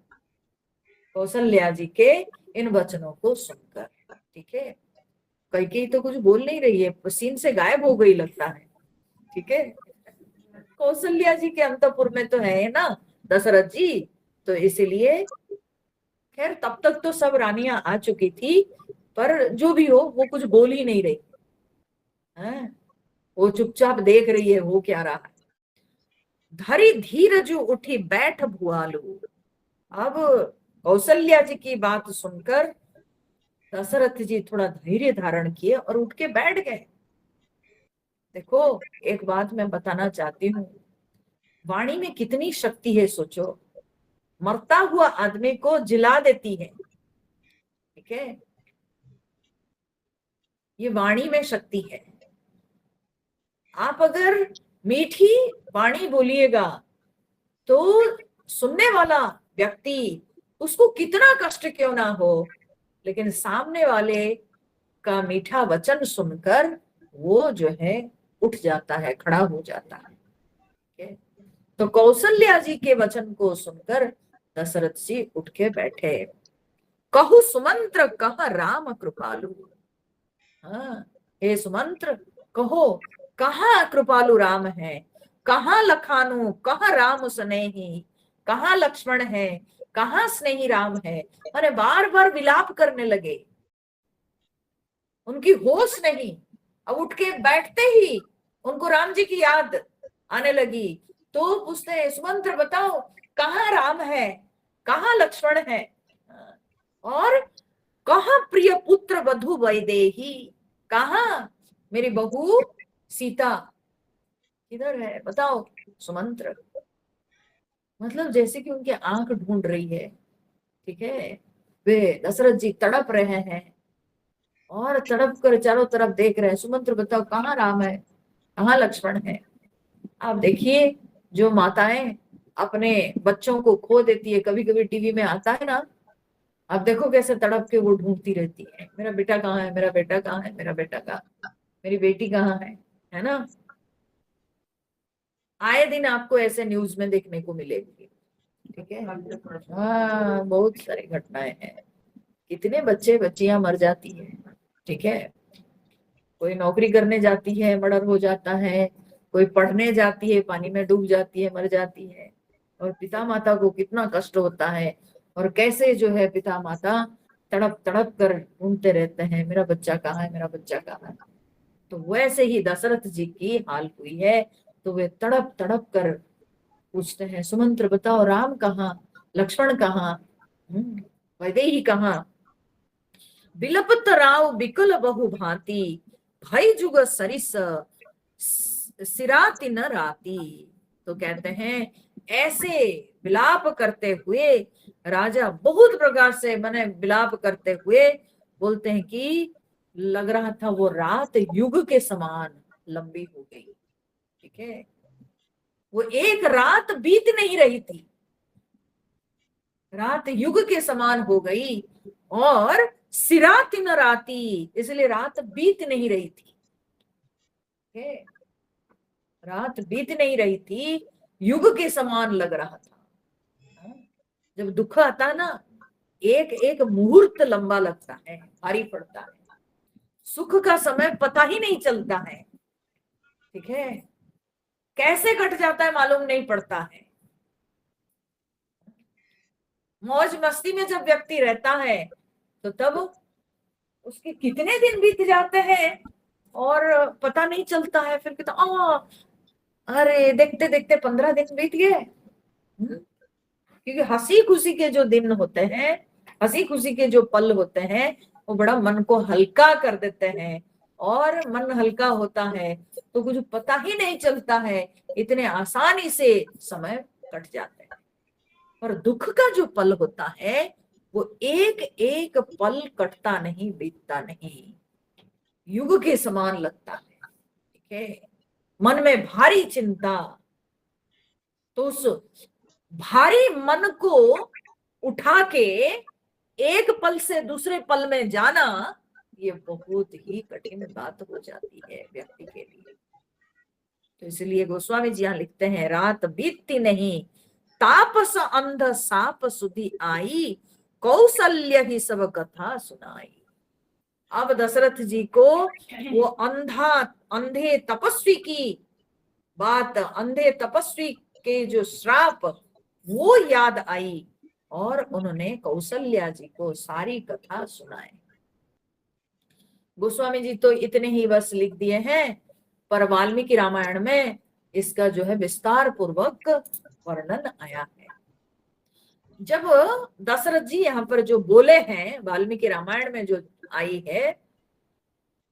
कौशल्या जी के इन वचनों को सुनकर। ठीक है, कैकेयी तो कुछ बोल नहीं रही है, सीन से गायब हो गई लगता है। ठीक है, कौशल्या जी के अंतपुर में तो है ना दशरथ जी, तो इसीलिए खैर तब तक तो सब रानियां आ चुकी थी, पर जो भी हो वो कुछ बोल ही नहीं रही है, वो चुपचाप देख रही है वो क्या रहा है। धरी धीरज उठी बैठ भुआलू। अब कौशल्या जी की बात सुनकर दशरथ जी थोड़ा धैर्य धारण किए और उठ के बैठ गए। देखो एक बात मैं बताना चाहती हूँ, वाणी में कितनी शक्ति है सोचो, मरता हुआ आदमी को जिला देती है। ठीक है, ये वाणी में शक्ति है। आप अगर मीठी वाणी बोलिएगा तो सुनने वाला व्यक्ति उसको कितना कष्ट क्यों ना हो, लेकिन सामने वाले का मीठा वचन सुनकर वो जो है उठ जाता है, खड़ा हो जाता है। ठीक है? तो कौशल्या जी के वचन को सुनकर दशरथ जी उठ के बैठे। कहु सुमंत्र कह राम कृपालु। हाँ, हे सुमंत्र कहो कहाँ कृपालु राम है, कहाँ लखानु, कहाँ राम स्नेही, कहाँ लक्ष्मण है, कहाँ स्नेही राम है। अरे बार बार विलाप करने लगे, उनकी होश नहीं। अब उठ के बैठते ही उनको राम जी की याद आने लगी, तो पूछते हैं सुमंत्र बताओ कहाँ राम है, कहाँ लक्ष्मण है, और कहाँ प्रिय पुत्र वधु वैदेही, कहाँ मेरी बहू सीता किधर है बताओ सुमंत्र। मतलब जैसे कि उनकी आंख ढूंढ रही है। ठीक है, वे दशरथ जी तड़प रहे हैं और तड़प कर चारों तरफ देख रहे हैं, सुमंत्र बताओ कहाँ राम है, कहाँ लक्ष्मण है। आप देखिए जो माताएं अपने बच्चों को खो देती है, कभी कभी टीवी में आता है ना, आप देखो कैसे तड़प के वो ढूंढती रहती है, मेरा बेटा कहाँ है, मेरा बेटा कहाँ है, मेरा बेटा कहाँ, मेरी बेटी कहाँ है ना। आए दिन आपको ऐसे न्यूज में देखने को मिलेगी। ठीक है, हाँ बहुत सारी घटनाएं हैं, कितने बच्चे बच्चियां मर जाती है। ठीक है, कोई नौकरी करने जाती है मर्डर हो जाता है, कोई पढ़ने जाती है पानी में डूब जाती है मर जाती है, और पिता माता को कितना कष्ट होता है, और कैसे जो है पिता माता तड़प तड़प कर ढूंढते रहते हैं मेरा बच्चा कहाँ है, मेरा बच्चा कहाँ है। तो वैसे ही दशरथ जी की हाल हुई है, तो वे तड़प तड़प कर पूछते हैं सुमंत्र बताओ राम कहाँ, लक्ष्मण कहाँ, वैदेही कहाँ। बिलपत राव बिकल बहु भांति, भई जुग सरिस सिराति न राती। तो कहते हैं ऐसे विलाप करते हुए राजा बहुत प्रकार से मैंने विलाप करते हुए बोलते हैं कि लग रहा था वो रात युग के समान लंबी हो गई। ठीक है, वो एक रात बीत नहीं रही थी, रात युग के समान हो गई, और सिरात न राती, इसलिए रात बीत नहीं रही थी। रात बीत नहीं रही थी, युग के समान लग रहा था। जब दुख आता है ना, एक एक मुहूर्त लंबा लगता है, भारी पड़ता है, सुख का समय पता ही नहीं चलता है। ठीक है, कैसे कट जाता है मालूम नहीं पड़ता है। मौज मस्ती में जब व्यक्ति रहता है तो तब उसके कितने दिन बीत जाते हैं और पता नहीं चलता है, फिर कहता अरे देखते देखते 15 दिन बीत गए। क्योंकि हंसी खुशी के जो दिन होते हैं, हंसी खुशी के जो पल होते हैं, वो बड़ा मन को हल्का कर देते हैं, और मन हल्का होता है तो कुछ पता ही नहीं चलता है, इतने आसानी से समय कट जाते हैं। पर दुख का जो पल होता है वो एक एक पल कटता नहीं, बीतता नहीं, युग के समान लगता है। ठीक है, मन में भारी चिंता, तो उस भारी मन को उठा के एक पल से दूसरे पल में जाना, ये बहुत ही कठिन बात हो जाती है व्यक्ति के लिए। तो इसलिए गोस्वामी जी यहाँ लिखते हैं, रात बीतती नहीं, तापस अंध साप सुधी आई, कौशल्य ही सब कथा सुनाई। अब दशरथ जी को वो अंधे तपस्वी की बात, अंधे तपस्वी के जो श्राप, वो याद आई और उन्होंने कौशल्या जी को सारी कथा सुनाई। गोस्वामी जी तो इतने ही बस लिख दिए हैं, पर वाल्मीकि रामायण में इसका जो है विस्तार पूर्वक वर्णन आया है। जब दशरथ जी यहाँ पर जो बोले हैं वाल्मीकि रामायण में जो आई है,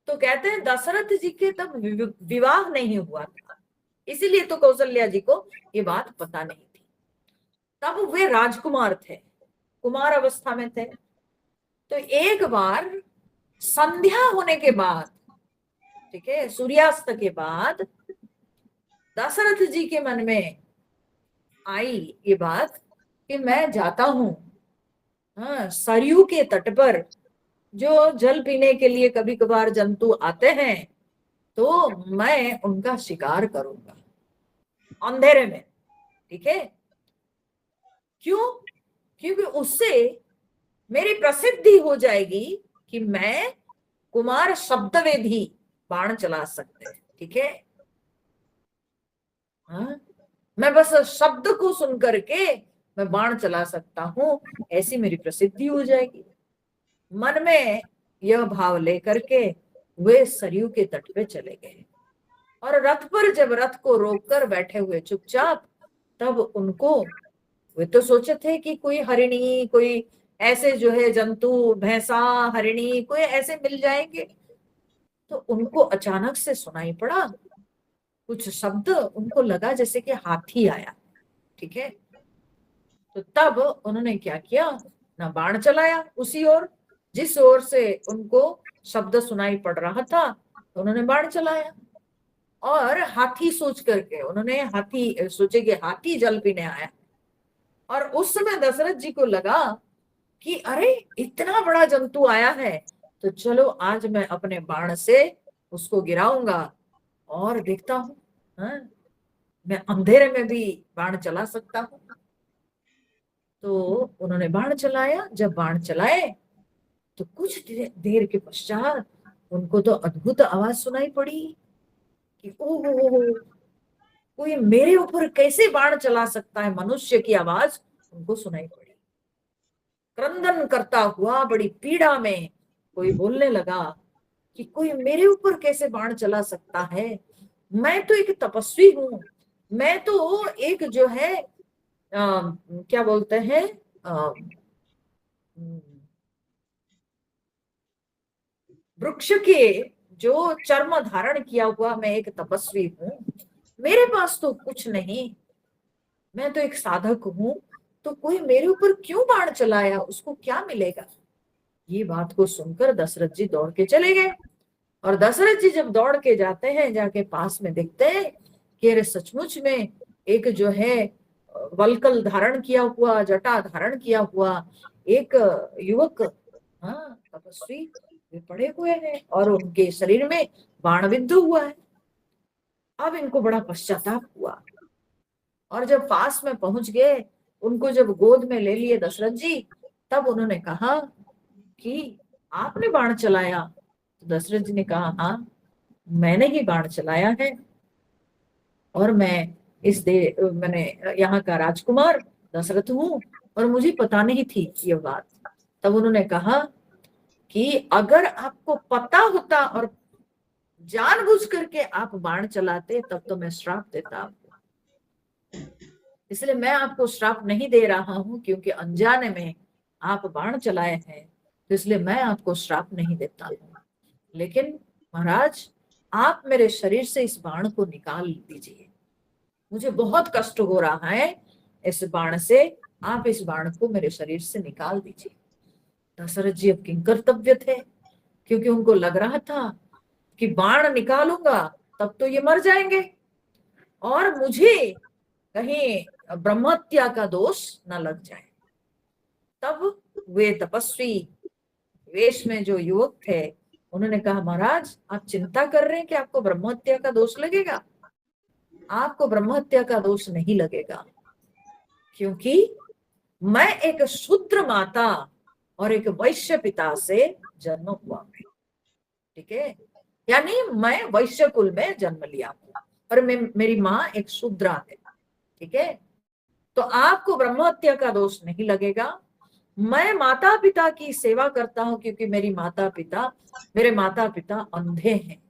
तो कहते हैं दशरथ जी के तब विवाह नहीं हुआ था, इसीलिए तो कौशल्या जी को ये बात पता नहीं थी। तब वे राजकुमार थे, कुमार अवस्था में थे। तो एक बार संध्या होने के बाद, ठीक है, सूर्यास्त के बाद दशरथ जी के मन में आई ये बात कि मैं जाता हूं, हाँ, सरयू के तट पर जो जल पीने के लिए कभी कभार जंतु आते हैं, तो मैं उनका शिकार करूंगा अंधेरे में। ठीक है, क्यों? क्योंकि उससे मेरी प्रसिद्धि हो जाएगी कि मैं कुमार शब्दवेधी बाण चला सकते हैं। ठीक है, हाँ, मैं बस शब्द को सुन करके मैं बाण चला सकता हूं, ऐसी मेरी प्रसिद्धि हो जाएगी। मन में यह भाव लेकर के वे सरयू के तट पे चले गए, और रथ पर जब रथ को रोककर बैठे हुए चुपचाप, तब उनको, वे तो सोचे थे कि कोई हरिणी, कोई ऐसे जो है जंतु, भैंसा, हरिणी, कोई ऐसे मिल जाएंगे। तो उनको अचानक से सुनाई पड़ा कुछ शब्द, उनको लगा जैसे कि हाथी आया। ठीक है, तो तब उन्होंने क्या किया, ना बाण चलाया उसी ओर जिस ओर से उनको शब्द सुनाई पड़ रहा था, तो उन्होंने बाण चलाया। और हाथी सोच करके उन्होंने, हाथी सोचे कि हाथी जल पीने आया। और उस समय दशरथ जी को लगा कि अरे इतना बड़ा जंतु आया है, तो चलो आज मैं अपने बाण से उसको गिराऊंगा और देखता हूं, हाँ, मैं अंधेरे में भी बाण चला सकता हूं। तो उन्होंने बाण चलाया। जब बाण चलाए तो कुछ देर के पश्चात उनको तो अद्भुत आवाज सुनाई पड़ी कि ओहो, कोई मेरे ऊपर कैसे बाण चला सकता है, मनुष्य की आवाज उनको सुनाई पड़ी। क्रंदन करता हुआ बड़ी पीड़ा में कोई बोलने लगा कि कोई मेरे ऊपर कैसे बाण चला सकता है, मैं तो एक तपस्वी हूं, मैं तो एक जो है क्या बोलते हैं, वृक्ष के जो चर्म धारण किया हुआ मैं एक तपस्वी हूं, मेरे पास तो कुछ नहीं, मैं तो एक साधक हूं, तो कोई मेरे ऊपर क्यों बाण चलाया, उसको क्या मिलेगा। ये बात को सुनकर दशरथ जी दौड़ के चले गए। और दशरथ जी जब दौड़ के जाते हैं, जाके पास में देखते हैं कि अरे सचमुच में एक जो है वल्कल धारण किया हुआ, जटा धारण किया हुआ एक युवक, हाँ, तपस्वी, वे पड़े हुए हैं और उनके शरीर में बाण बिंदु हुआ है। अब इनको बड़ा पश्चाताप हुआ, और जब पास में पहुंच गए, उनको जब गोद में ले लिए दशरथ जी, तब उन्होंने कहा कि आपने बाण चलाया। तो दशरथ जी ने कहा, हाँ, मैंने ही बाण चलाया है, और मैं मैंने यहाँ का राजकुमार दशरथ हूँ, और मुझे पता नहीं थी ये बात। तब उन्होंने कहा कि अगर आपको पता होता और जानबूझ करके आप बाण चलाते, तब तो मैं श्राप देता आपको। इसलिए मैं आपको श्राप नहीं दे रहा हूं, क्योंकि अनजाने में आप बाण चलाए हैं, तो इसलिए मैं आपको श्राप नहीं देता हूं। लेकिन महाराज, आप मेरे शरीर से इस बाण को निकाल दीजिए, मुझे बहुत कष्ट हो रहा है इस बाण से, आप इस बाण को मेरे शरीर से निकाल दीजिए। दशरथ जी अब किंकर्तव्य थे, क्योंकि उनको लग रहा था कि बाण निकालूंगा तब तो ये मर जाएंगे, और मुझे कहीं ब्रह्महत्या का दोष न लग जाए। तब वे तपस्वी वेश में जो युवक थे उन्होंने कहा, महाराज आप चिंता कर रहे हैं कि आपको ब्रह्महत्या का दोष लगेगा? आपको ब्रह्महत्या का दोष नहीं लगेगा, क्योंकि मैं एक शूद्र माता और एक वैश्य पिता से जन्म हुआ। ठीक है, यानी मैं वैश्य कुल में जन्म लिया हूं और मेरी माँ एक शूद्रा है। ठीक है, तो आपको ब्रह्महत्या का दोष नहीं लगेगा। मैं माता पिता की सेवा करता हूं क्योंकि मेरे माता पिता अंधे हैं,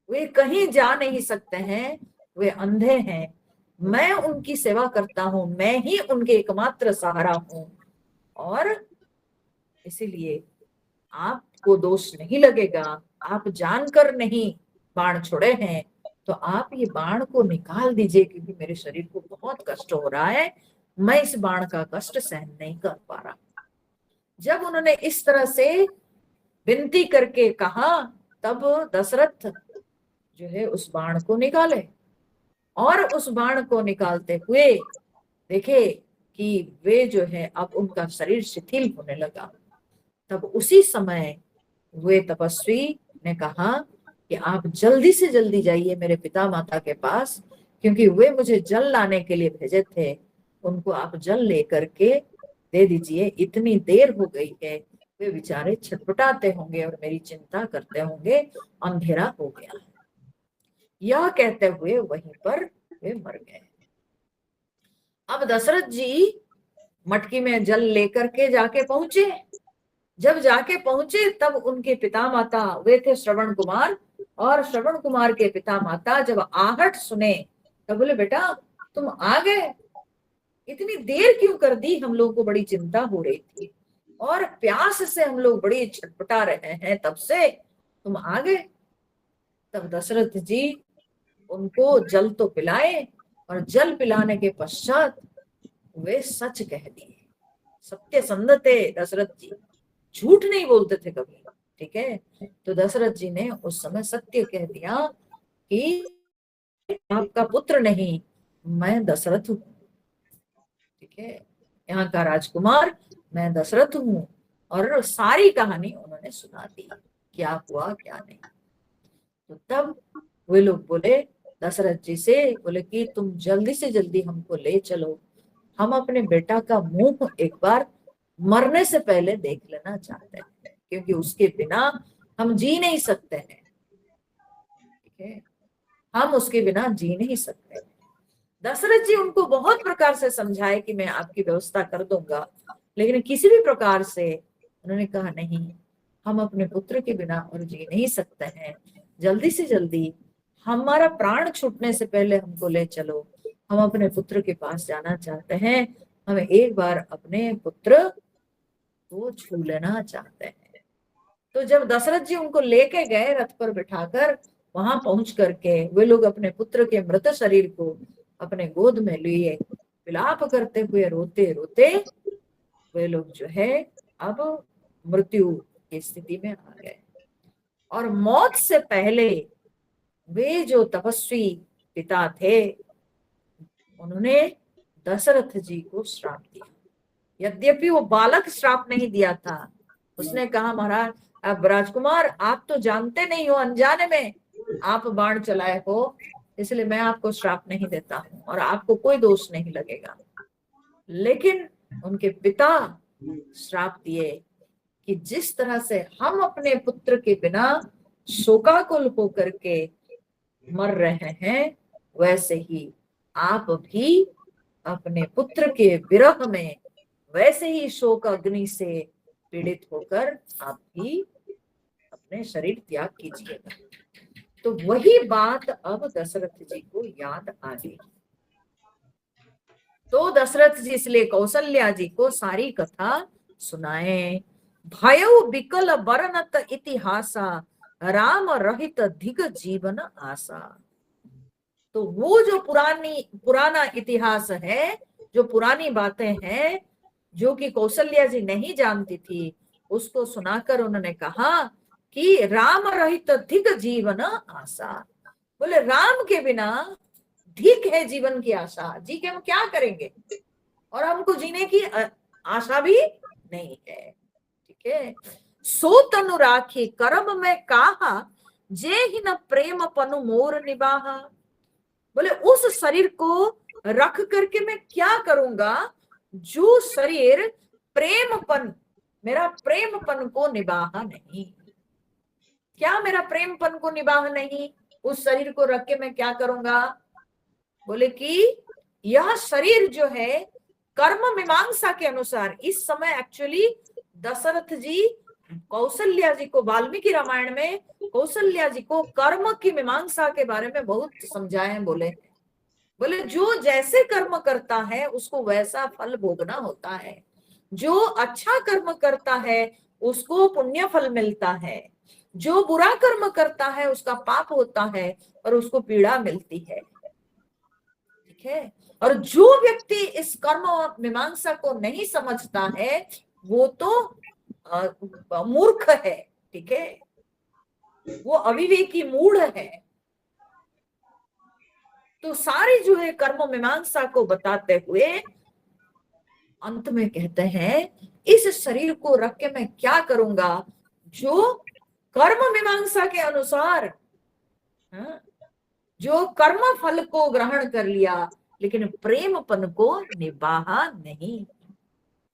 वे कहीं जा नहीं सकते हैं, वे अंधे हैं। मैं उनकी सेवा करता हूं, मैं ही उनके एकमात्र सहारा हूं, और इसीलिए आपको दोष नहीं लगेगा। आप जानकर नहीं बाण छोड़े हैं, तो आप ये बाण को निकाल दीजिए, क्योंकि मेरे शरीर को बहुत कष्ट हो रहा है, मैं इस बाण का कष्ट सहन नहीं कर पा रहा। जब उन्होंने इस तरह से विनती करके कहा, तब दशरथ जो है उस बाण को निकाले, और उस बाण को निकालते हुए देखे कि वे जो है अब उनका शरीर शिथिल होने लगा। तब उसी समय वे तपस्वी ने कहा कि आप जल्दी से जल्दी जाइए मेरे पिता माता के पास, क्योंकि वे मुझे जल लाने के लिए भेजे थे, उनको आप जल लेकर के दे दीजिए, इतनी देर हो गई है। वे बेचारे छटपटाते होंगे और मेरी चिंता करते होंगे, अंधेरा हो गया। यह कहते हुए वहीं पर वे मर गए। अब दशरथ जी मटकी में जल लेकर के जाके पहुंचे। जब जाके पहुंचे तब उनके पिता माता, वे थे श्रवण कुमार, और श्रवण कुमार के पिता माता जब आहट सुने तब बोले, बेटा तुम आ गए, इतनी देर क्यों कर दी? हम लोगों को बड़ी चिंता हो रही थी और प्यास से हम लोग बड़ी छटपटा रहे हैं, तब से तुम आ गए। तब दशरथ जी उनको जल तो पिलाए, और जल पिलाने के पश्चात वे सच कह दिए। सत्य संध थे दशरथ जी, झूठ नहीं बोलते थे कभी। ठीक है, तो दशरथ जी ने उस समय सत्य कह दिया कि आपका पुत्र नहीं, मैं दशरथ हूं। ठीक है, यहाँ का राजकुमार मैं दशरथ हूं, और सारी कहानी उन्होंने सुना दी, क्या हुआ क्या नहीं। तो तब वे लोग बोले दशरथ जी से, बोले कि तुम जल्दी से जल्दी हमको ले चलो, हम अपने बेटा का मुंह एक बार मरने से पहले देख लेना चाहते हैं, क्योंकि उसके बिना हम जी नहीं सकते हैं। ठीक है, हम उसके बिना जी नहीं सकते। दशरथ जी उनको बहुत प्रकार से समझाए कि मैं आपकी व्यवस्था कर दूंगा, लेकिन किसी भी प्रकार से उन्होंने कहा, नहीं, हम अपने पुत्र के बिना और जी नहीं सकते हैं, जल्दी से जल्दी हमारा प्राण छूटने से पहले हमको ले चलो, हम अपने पुत्र के पास जाना चाहते हैं, हमें एक बार अपने पुत्र को छू लेना चाहते हैं। तो जब दशरथ जी उनको लेके गए रथ पर बिठाकर, वहां पहुंच करके वे लोग अपने पुत्र के मृत शरीर को अपने गोद में लिए, विलाप करते हुए रोते रोते वे लोग जो है अब मृत्यु की स्थिति में आ गए। और मौत से पहले वे जो तपस्वी पिता थे, उन्होंने दशरथ जी को श्राप दिया। यद्यपि वो बालक श्राप नहीं दिया था, उसने कहा, महाराज अब राजकुमार आप तो जानते नहीं हो, अनजाने में आप बाण चलाए हो, इसलिए मैं आपको श्राप नहीं देता हूं और आपको कोई दोष नहीं लगेगा। लेकिन उनके पिता श्राप दिए कि जिस तरह से हम अपने पुत्र के बिना शोकाकुल होकर के मर रहे हैं, वैसे ही आप भी अपने पुत्र के विरह में वैसे ही शोक अग्नि से पीड़ित होकर आप भी अपने शरीर त्याग कीजिएगा। तो वही बात अब दशरथ जी को याद आ गई। तो दशरथ जी इसलिए कौशल्या जी को सारी कथा सुनाए। भयो बिकल बरनत इतिहासा, राम रहित धिक जीवन आशा। तो वो जो पुराना इतिहास है, जो पुरानी बातें हैं, जो कि कौशल्या जी नहीं जानती थी, उसको सुनाकर उन्होंने कहा कि राम रहित धिक जीवन आशा। बोले राम के बिना अधिक है जीवन की आशा, जी के हम क्या करेंगे, और हमको जीने की आशा भी नहीं है। ठीक है, सो तनु राखी कर्म में काहा, जे ही न प्रेम पनु मोर निबाहा। बोले उस शरीर को रख करके मैं क्या करूंगा, जो शरीर प्रेमपन, मेरा प्रेमपन को निबाहा नहीं। क्या मेरा प्रेमपन को निबाह नहीं, उस शरीर को रख के मैं क्या करूंगा। बोले कि यह शरीर जो है कर्म मीमांसा के अनुसार, इस समय एक्चुअली दशरथ जी कौशल्या जी को, वाल्मीकि रामायण में कौशल्या जी को कर्म की मीमांसा के बारे में बहुत समझाए। बोले जो जैसे कर्म करता है उसको वैसा फल भोगना होता है। जो अच्छा कर्म करता है उसको पुण्य फल मिलता है, जो बुरा कर्म करता है उसका पाप होता है और उसको पीड़ा मिलती है। ठीक है, और जो व्यक्ति इस कर्म मीमांसा को नहीं समझता है वो तो मूर्ख है। ठीक है, वो अविवेकी मूढ़ है। तो सारी जो है कर्म मीमांसा को बताते हुए अंत में कहते हैं इस शरीर को रख के मैं क्या करूंगा, जो कर्म मीमांसा के अनुसार, जो कर्म फल को ग्रहण कर लिया लेकिन प्रेमपन को निभाया नहीं।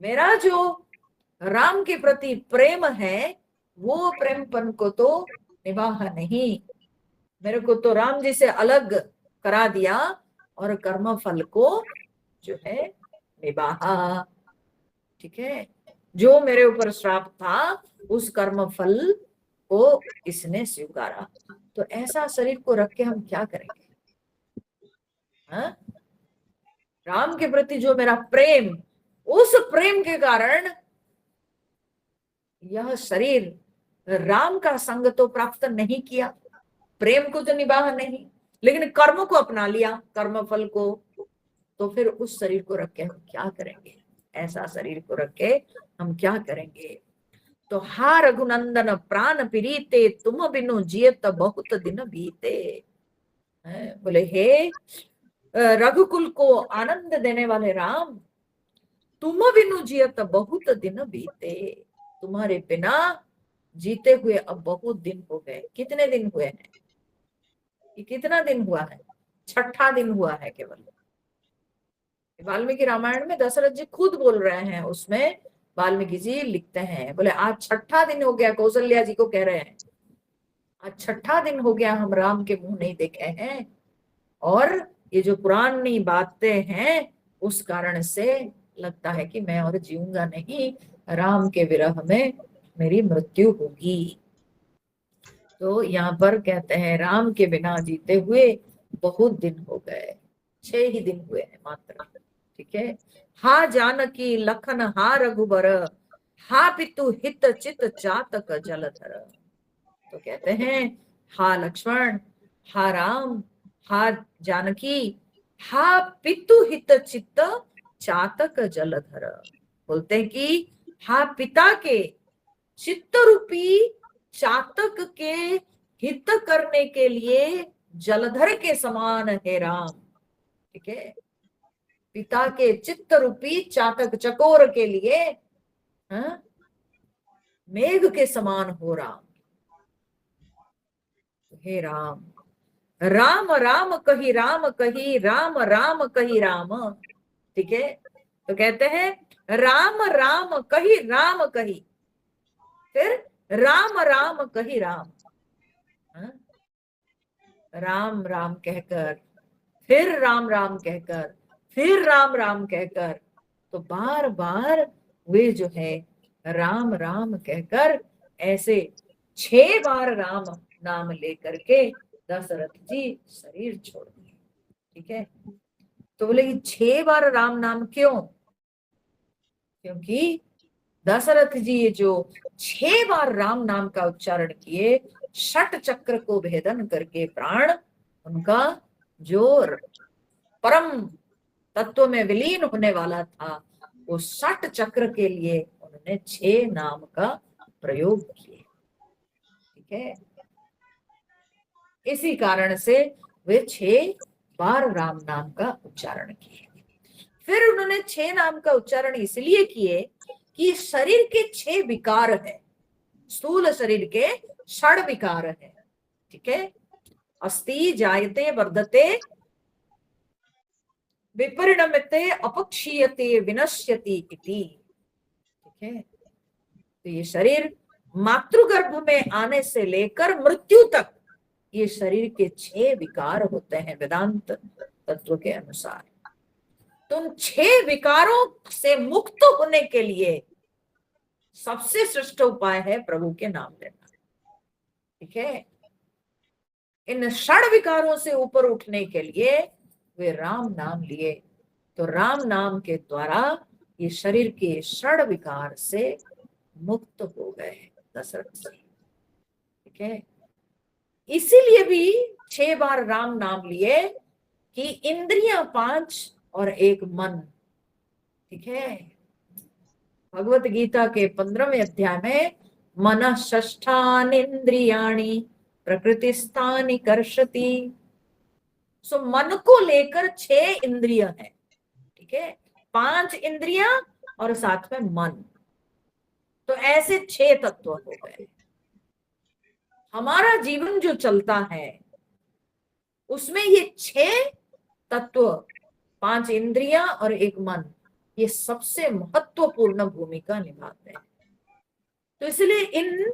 मेरा जो राम के प्रति प्रेम है वो प्रेमपन को तो निभाया नहीं, मेरे को तो राम जी से अलग करा दिया और कर्म फल को जो है निभाया। ठीक है, जो मेरे ऊपर श्राप था उस कर्म फल को इसने स्वीकारा। तो ऐसा शरीर को रख के हम क्या करेंगे। हाँ? राम के प्रति जो मेरा प्रेम, उस प्रेम के कारण यह शरीर राम का संग तो प्राप्त नहीं किया, प्रेम को तो निभाया नहीं, लेकिन कर्म को अपना लिया, कर्म फल को। तो फिर उस शरीर को रख के हम क्या करेंगे, ऐसा शरीर को रख के हम क्या करेंगे। तो हा रघुनंदन प्राण प्रीते, तुम बिनु जियत बहुत दिन बीते। बोले हे रघुकुल को आनंद देने वाले राम, तुम बिनु जियत बहुत दिन बीते, तुम्हारे बिना जीते हुए अब बहुत दिन हो गए। कितने दिन हुए हैं, ये कितना दिन हुआ है, छठा दिन हुआ है केवल। वाल्मीकि रामायण में दशरथ जी खुद बोल रहे हैं, उसमें वाल्मीकि जी लिखते हैं, बोले आज छठा दिन हो गया, कौशल्या जी को कह रहे हैं आज छठा दिन हो गया हम राम के मुंह नहीं देखे हैं, और ये जो पुरानी बातें हैं उस कारण से लगता है कि मैं और जीऊंगा नहीं, राम के विरह में मेरी मृत्यु होगी। तो यहाँ पर कहते हैं राम के बिना जीते हुए बहुत दिन हो गए, 6 ही दिन हुए हैं मात्र। ठीक है, हा जानकी लखन हा रघुबर, हा पितु हित चित चातक जलधर। तो कहते हैं हा लक्ष्मण, हा राम, हा जानकी, हा पितु हित चित्त चातक जलधर। बोलते हैं कि हा पिता के चित्त रूपी चातक के हित करने के लिए जलधर के समान है राम। ठीक है, पिता के चित्त रूपी चातक चकोर के लिए मेघ के समान हो राम। हे राम, राम राम कही राम कही, राम राम कही राम। ठीक है, तो कहते हैं राम राम कही राम कही, फिर राम राम कही राम। राम राम कहकर, फिर राम राम कहकर, फिर राम राम कहकर, तो बार बार वे जो है राम राम कहकर ऐसे 6 बार राम नाम लेकर के दशरथ जी शरीर छोड़ दिए। ठीक है, तो बोले 6 बार राम नाम क्यों, क्योंकि दशरथ जी जो 6 बार राम नाम का उच्चारण किए, षट चक्र को भेदन करके प्राण उनका जो परम तत्व में विलीन होने वाला था, वो 60 चक्र के लिए उन्होंने 6 नाम का प्रयोग किए। ठीक है, इसी कारण से वे 6 बार राम नाम का उच्चारण किए। फिर उन्होंने 6 नाम का उच्चारण इसलिए किए कि शरीर के 6 विकार है, स्थूल शरीर के 6 विकार है, ठीक है। अस्ति, जायते, वर्धते, विपरिणमते, अपक्षीयते, विनश्यति इति, ठीक है। तो ये शरीर मातृगर्भ में आने से लेकर मृत्यु तक ये शरीर के 6 विकार होते हैं वेदांत तत्व के अनुसार। तो उन 6 विकारों से मुक्त होने के लिए सबसे श्रेष्ठ उपाय है प्रभु के नाम लेना, ठीक है। इन 6 विकारों से ऊपर उठने के लिए वे राम नाम लिए। तो राम नाम के द्वारा ये शरीर के 6 विकार से मुक्त हो गए दशरथ जी, ठीक है। इसीलिए भी 6 बार राम नाम लिए कि इंद्रियां 5 और एक मन, ठीक है। भगवत गीता के 15वें अध्याय में मन षष्ठान इंद्रियाणि प्रकृतिस्थानि कर्षति। सो मन को लेकर 6 इंद्रियां हैं, ठीक है, 5 इंद्रियां और साथ में मन। तो ऐसे 6 तत्व हो गए। हमारा जीवन जो चलता है उसमें ये 6 तत्व, 5 इंद्रियां और एक मन, ये सबसे महत्वपूर्ण भूमिका निभाते हैं। तो इसलिए इन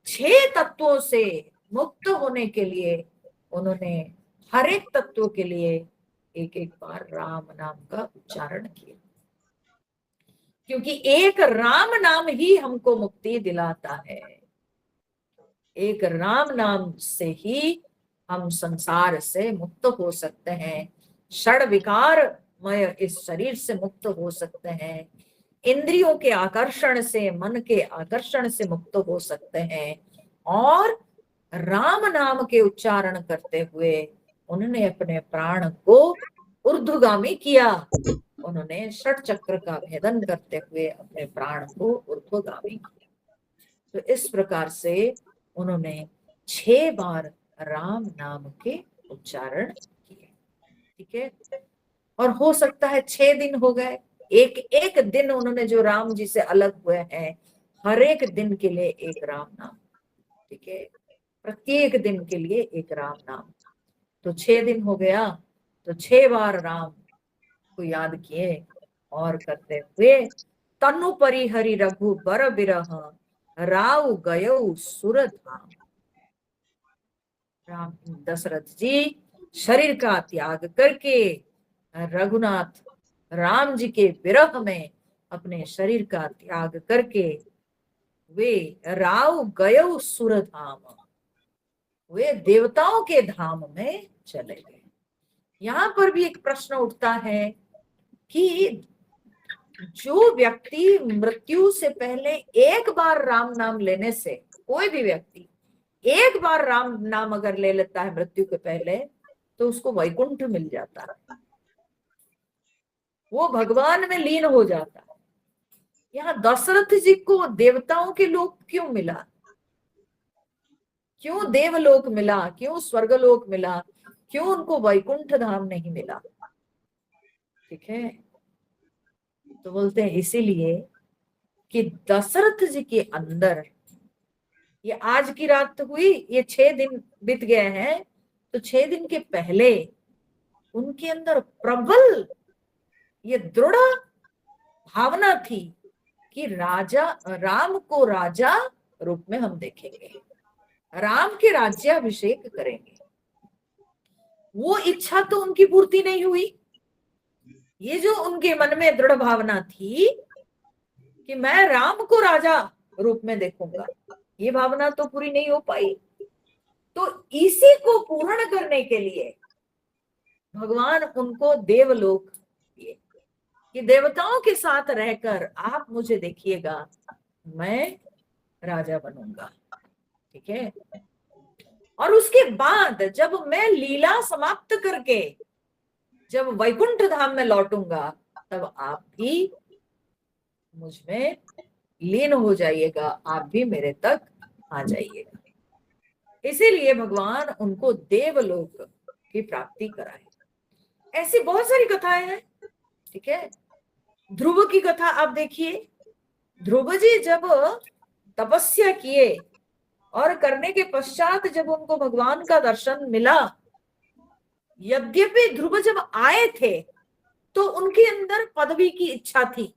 6 तत्वों से मुक्त होने के लिए उन्होंने हर एक तत्व के लिए एक एक बार राम नाम का उच्चारण किया, क्योंकि एक राम नाम ही हमको मुक्ति दिलाता है। एक राम नाम से ही हम संसार से मुक्त हो सकते हैं, 6 विकारमय इस शरीर से मुक्त हो सकते हैं, इंद्रियों के आकर्षण से, मन के आकर्षण से मुक्त हो सकते हैं। और राम नाम के उच्चारण करते हुए उन्होंने अपने प्राण को ऊर्ध्वगामी किया। उन्होंने 6 चक्र का भेदन करते हुए अपने प्राण को ऊर्ध्वगामी किया। तो इस प्रकार से उन्होंने 6 बार राम नाम के उच्चारण किए, ठीक है। और हो सकता है 6 दिन हो गए, एक एक दिन उन्होंने जो राम जी से अलग हुए हैं, हर एक दिन के लिए एक राम नाम, ठीक है, प्रत्येक दिन के लिए एक राम नाम। तो 6 दिन हो गया, तो 6 बार राम को याद किए और करते हुए तनु परिहरि रघु बर बिरह राव गयो सुरधाम। राम दशरथ जी शरीर का त्याग करके रघुनाथ राम जी के विरह में अपने शरीर का त्याग करके वे राव गयो सुरधाम, वे देवताओं के धाम में चले गए। यहाँ पर भी एक प्रश्न उठता है कि जो व्यक्ति मृत्यु से पहले एक बार राम नाम लेने से, कोई भी व्यक्ति एक बार राम नाम अगर ले लेता है मृत्यु के पहले, तो उसको वैकुंठ मिल जाता है, वो भगवान में लीन हो जाता है। यहाँ दशरथ जी को देवताओं के लोक क्यों मिला, क्यों देवलोक मिला, क्यों स्वर्गलोक मिला, क्यों उनको वैकुंठ धाम नहीं मिला, ठीक है। तो बोलते हैं इसीलिए कि दशरथ जी के अंदर, ये आज की रात हुई, ये 6 दिन बीत गए हैं, तो 6 दिन के पहले उनके अंदर प्रबल ये दृढ़ भावना थी कि राजा राम को राजा रूप में हम देखेंगे, राम के राज्याभिषेक करेंगे। वो इच्छा तो उनकी पूर्ति नहीं हुई। ये जो उनके मन में दृढ़ भावना थी कि मैं राम को राजा रूप में देखूंगा, ये भावना तो पूरी नहीं हो पाई। तो इसी को पूर्ण करने के लिए भगवान उनको देवलोक दिए कि देवताओं के साथ रहकर आप मुझे देखिएगा, मैं राजा बनूंगा, ठीक है। और उसके बाद जब मैं लीला समाप्त करके जब वैकुंठ धाम में लौटूंगा, तब आप भी मुझ में लीन हो जाइएगा, आप भी मेरे तक आ जाइएगा। इसीलिए भगवान उनको देवलोक की प्राप्ति कराए। ऐसी बहुत सारी कथाएं हैं। ठीक है, ध्रुव की कथा आप देखिए। ध्रुव जी जब तपस्या किए और करने के पश्चात जब उनको भगवान का दर्शन मिला, यद्यपि ध्रुव जब आए थे तो उनके अंदर पदवी की इच्छा थी।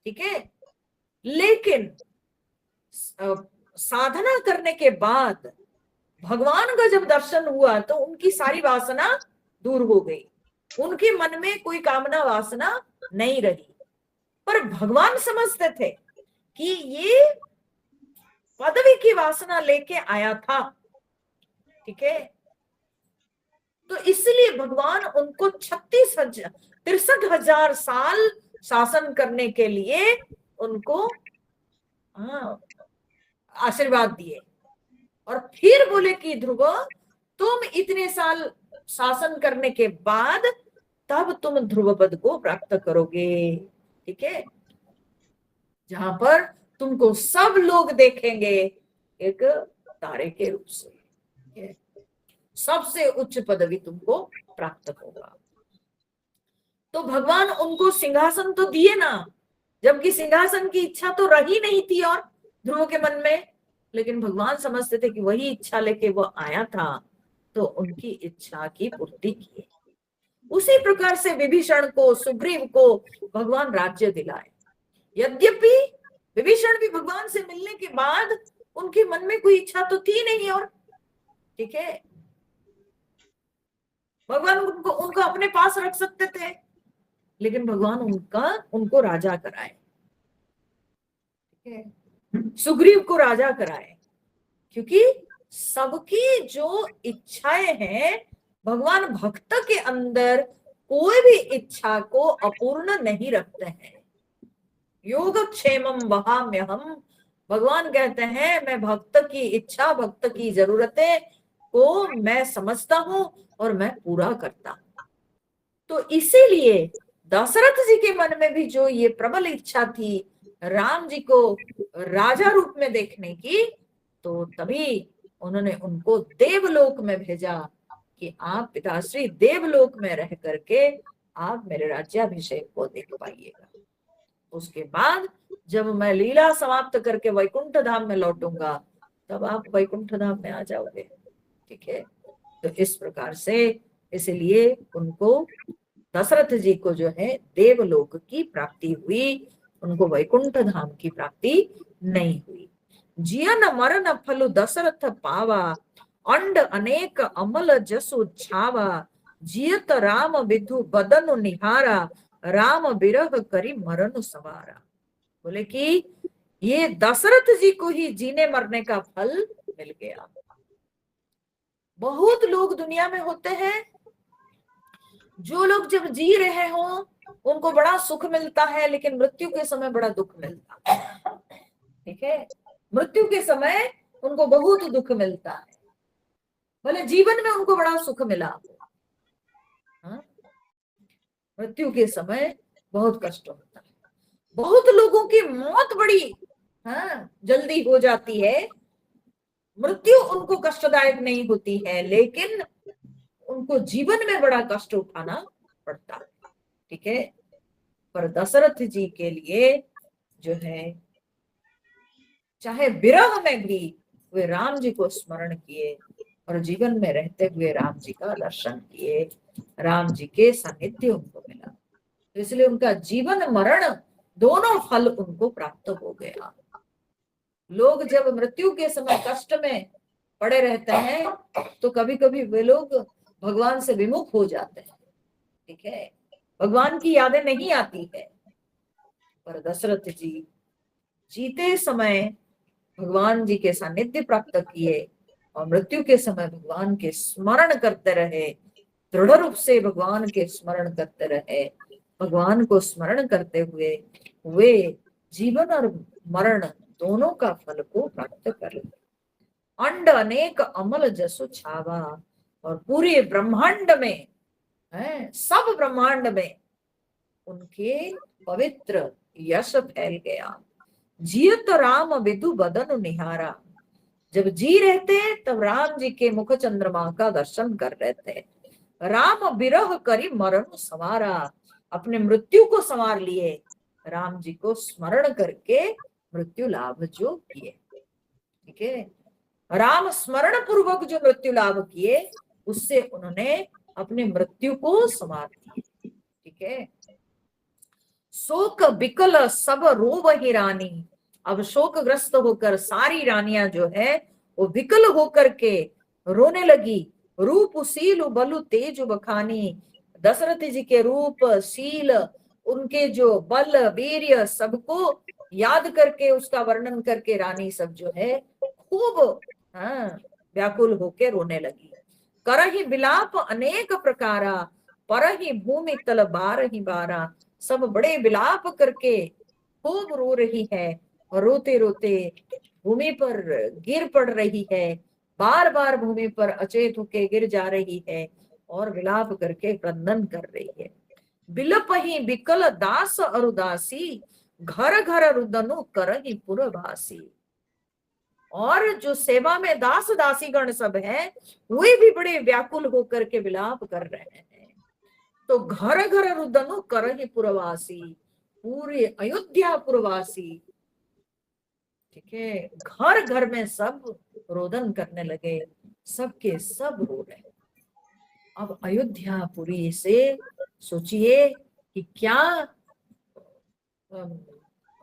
ठीक है, लेकिन साधना करने के बाद भगवान का जब दर्शन हुआ तो उनकी सारी वासना दूर हो गई, उनके मन में कोई कामना वासना नहीं रही। पर भगवान समझते थे कि ये पदवी की वासना लेके आया था। ठीक है, तो इसलिए भगवान उनको 63,000 साल शासन करने के लिए उनको आशीर्वाद दिए और फिर बोले कि ध्रुव, तुम इतने साल शासन करने के बाद तब तुम ध्रुव पद को प्राप्त करोगे। ठीक है, जहां पर तुमको सब लोग देखेंगे एक तारे के रूप से, सबसे उच्च पदवी तुमको प्राप्त होगा। तो भगवान उनको सिंहासन तो दिए ना, जबकि सिंहासन की इच्छा तो रही नहीं थी और ध्रुव के मन में, लेकिन भगवान समझते थे कि वही इच्छा लेके वो आया था, तो उनकी इच्छा की पूर्ति की। उसी प्रकार से विभीषण को, सुग्रीव को भगवान राज्य दिलाए। यद्यपि विभीषण भी भगवान से मिलने के बाद उनके मन में कोई इच्छा तो थी नहीं, और ठीक है, भगवान उनको अपने पास रख सकते थे, लेकिन भगवान उनको राजा कराए। ठीक है, सुग्रीव को राजा कराए, क्योंकि सबकी जो इच्छाएं हैं, भगवान भक्त के अंदर कोई भी इच्छा को अपूर्ण नहीं रखते हैं। योगक्षेमम वहाम्यहम, भगवान कहते हैं मैं भक्त की इच्छा, भक्त की जरूरतें को मैं समझता हूं और मैं पूरा करता हूं। तो इसीलिए दशरथ जी के मन में भी जो ये प्रबल इच्छा थी राम जी को राजा रूप में देखने की, तो तभी उन्होंने उनको देवलोक में भेजा कि आप पिताश्री देवलोक में रह करके आप मेरे राज्याभिषेक को देख पाइएगा। उसके बाद जब मैं लीला समाप्त करके वैकुंठ धाम में लौटूंगा, तब आप वैकुंठ धाम में आ जाओगे। ठीक है, तो इस प्रकार से इसलिए उनको, दशरथ जी को जो है देवलोक की प्राप्ति हुई, उनको वैकुंठ धाम की प्राप्ति नहीं हुई। जियन मरण फल दशरथ पावा, अंड अनेक अमल जसु छावा, जियत राम विधु बदनु निहारा, राम बिरह करी मरण सवारा। बोले कि ये दशरथ जी को ही जीने मरने का फल मिल गया। बहुत लोग दुनिया में होते हैं, जो लोग जब जी रहे हो उनको बड़ा सुख मिलता है, लेकिन मृत्यु के समय बड़ा दुख मिलता है। ठीक है, मृत्यु के समय उनको बहुत दुख मिलता है, भले जीवन में उनको बड़ा सुख मिला, मृत्यु के समय बहुत कष्ट होता है। बहुत लोगों की मौत बड़ी जल्दी हो जाती है, मृत्यु उनको कष्टदायक नहीं होती है, लेकिन उनको जीवन में बड़ा कष्ट उठाना पड़ता है। ठीक है, पर दशरथ जी के लिए जो है, चाहे विरह में भी वे राम जी को स्मरण किए और जीवन में रहते हुए राम जी का दर्शन किए, राम जी के सानिध्य उनको मिला, तो इसलिए उनका जीवन मरण दोनों फल उनको प्राप्त हो गया। लोग जब मृत्यु के समय कष्ट में पड़े रहते हैं तो कभी कभी वे लोग भगवान से विमुख हो जाते हैं। ठीक है, भगवान की यादें नहीं आती है, पर दशरथ जी जीते समय भगवान जी के सानिध्य प्राप्त किए और मृत्यु के समय भगवान के स्मरण करते रहे, दृढ़ रूप से भगवान के स्मरण करते रहे। भगवान को स्मरण करते हुए वे जीवन और मरण दोनों का फल को प्राप्त कर ले। अंड अनेक अमल जसु छावा, और पूरे ब्रह्मांड में सब ब्रह्मांड में उनके पवित्र यश फैल गया। जियत राम विदु बदनु निहारा, जब जी रहते तब राम जी के मुख चंद्रमा का दर्शन कर रहे थे, राम बिरह करी मरण संवारा, अपने मृत्यु को संवार लिए, राम जी को स्मरण करके मृत्यु लाभ जो किए। ठीक है, राम स्मरण पूर्वक जो मृत्यु लाभ किए, उससे उन्होंने अपने मृत्यु को संवार दिए। ठीक है, शोक विकल सब रोवहि रानी, अब शोकग्रस्त होकर सारी रानियां जो है वो विकल होकर के रोने लगी। रूप शील बलु तेज बखानी, दशरथ जी के रूप शील, उनके जो बल वीर्य सबको याद करके उसका वर्णन करके रानी सब जो है खूब व्याकुल होके रोने लगी। करहि विलाप अनेक प्रकारा, परहि भूमि तल बारहि बारा, सब बड़े विलाप करके खूब रो रही है, रोते रोते भूमि पर गिर पड़ रही है, बार बार भूमि पर अचेत होके गिर जा रही है और विलाप करके क्रंदन कर रही है। बिलप ही बिकल दास अरुदासी, घर घर रुदनु करहि पुरवासी, और जो सेवा में दास दासीगण सब है वे भी बड़े व्याकुल होकर के विलाप कर रहे हैं। तो घर घर रुदनु करहि पुरवासी, पूरे अयोध्या पुरवासी, ठीक है, घर घर में सब रोदन करने लगे, सबके सब रो रहे। अब अयोध्यापुरी से सोचिए कि क्या